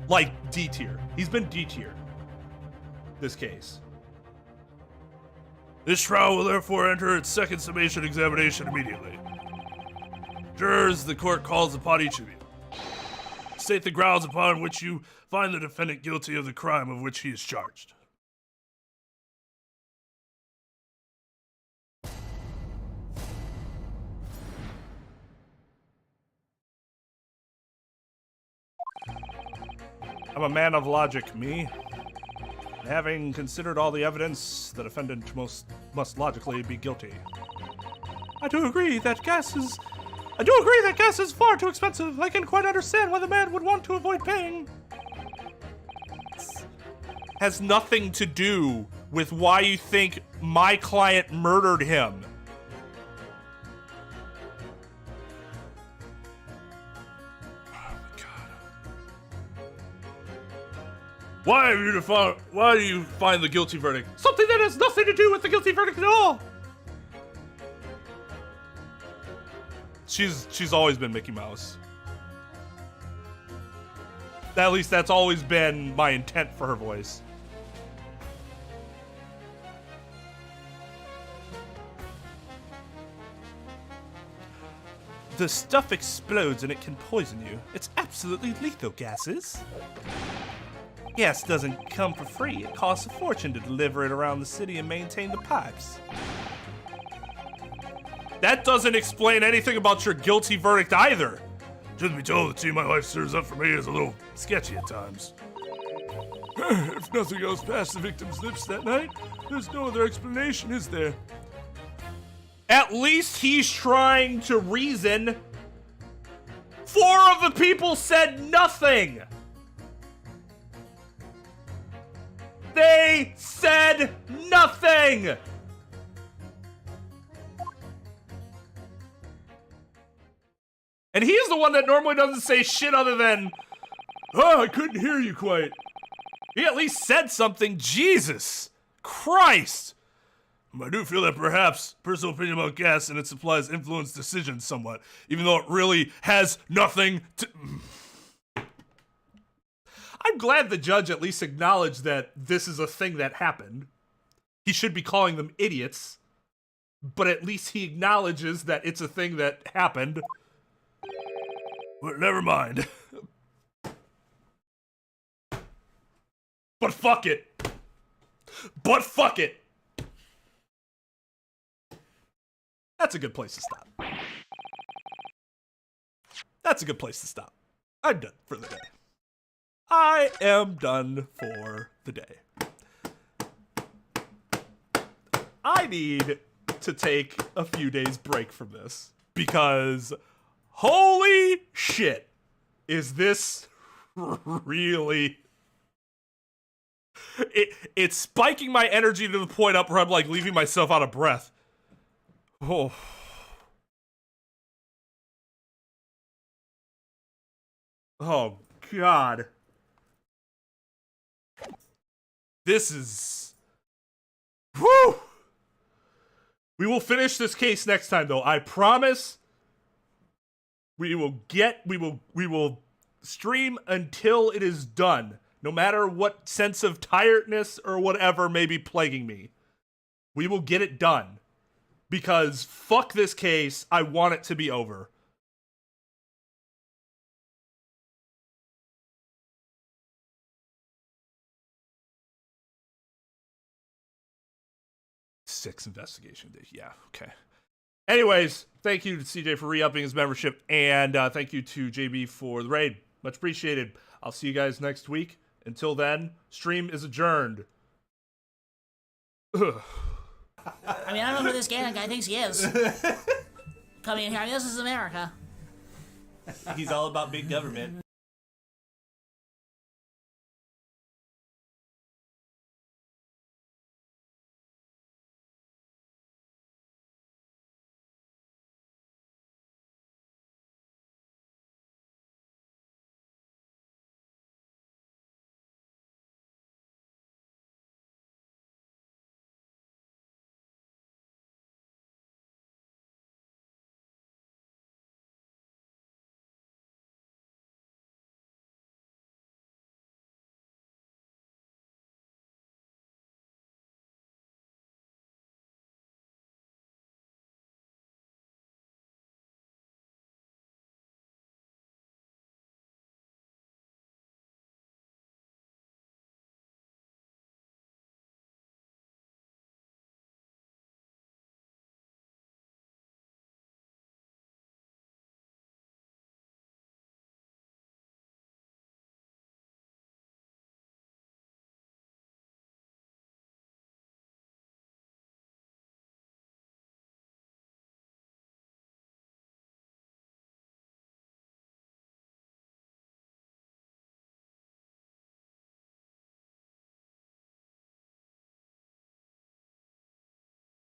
Like D tier. He's been D tier this case. This trial will therefore enter its second summation examination immediately. Jurors, the court calls upon each of you. State the grounds upon which you find the defendant guilty of the crime of which he is charged. I'm a man of logic, me. Having considered all the evidence, the defendant must logically be guilty. I do agree that gas is far too expensive. I can quite understand why the man would want to avoid paying. Has nothing to do with why you think my client murdered him. Why do you find the guilty verdict? Something that has nothing to do with the guilty verdict at all. She's always been Mickey Mouse. At least that's always been my intent for her voice. The stuff explodes and it can poison you. It's absolutely lethal, gases. Gas doesn't come for free. It costs a fortune to deliver it around the city and maintain the pipes. That doesn't explain anything about your guilty verdict either. Truth be told, the tea my wife serves up for me is a little sketchy at times. If nothing else passed the victim's lips that night, there's no other explanation, is there? At least he's trying to reason. 4 of the people said nothing. They said nothing. And he's the one that normally doesn't say shit other than, Oh, I couldn't hear you quite. he at least said something. Jesus Christ. I do feel that perhaps personal opinion about gas and its supplies influence decisions somewhat, even though it really has nothing to... I'm glad the judge at least acknowledged that this is a thing that happened. He should be calling them idiots, but at least he acknowledges that it's a thing that happened. But never mind. But fuck it. But fuck it. That's a good place to stop. That's a good place to stop. I'm done for the day. I am done for the day. I need to take a few days break from this because holy shit, is this really... It's spiking my energy to the point up where I'm like leaving myself out of breath. Oh. Oh, God. This is... Whew! We will finish this case next time, though. I promise. We will stream until it is done. No matter what sense of tiredness or whatever may be plaguing me. We will get it done. Because fuck this case. I want it to be over. Six investigation days. Yeah, okay. Anyways, thank you to CJ for re-upping his membership, and thank you to JB for the raid. Much appreciated. I'll see you guys next week. Until then, stream is adjourned. I mean, I don't know who this guy thinks he is. coming in here. I mean, this is America. He's all about big government.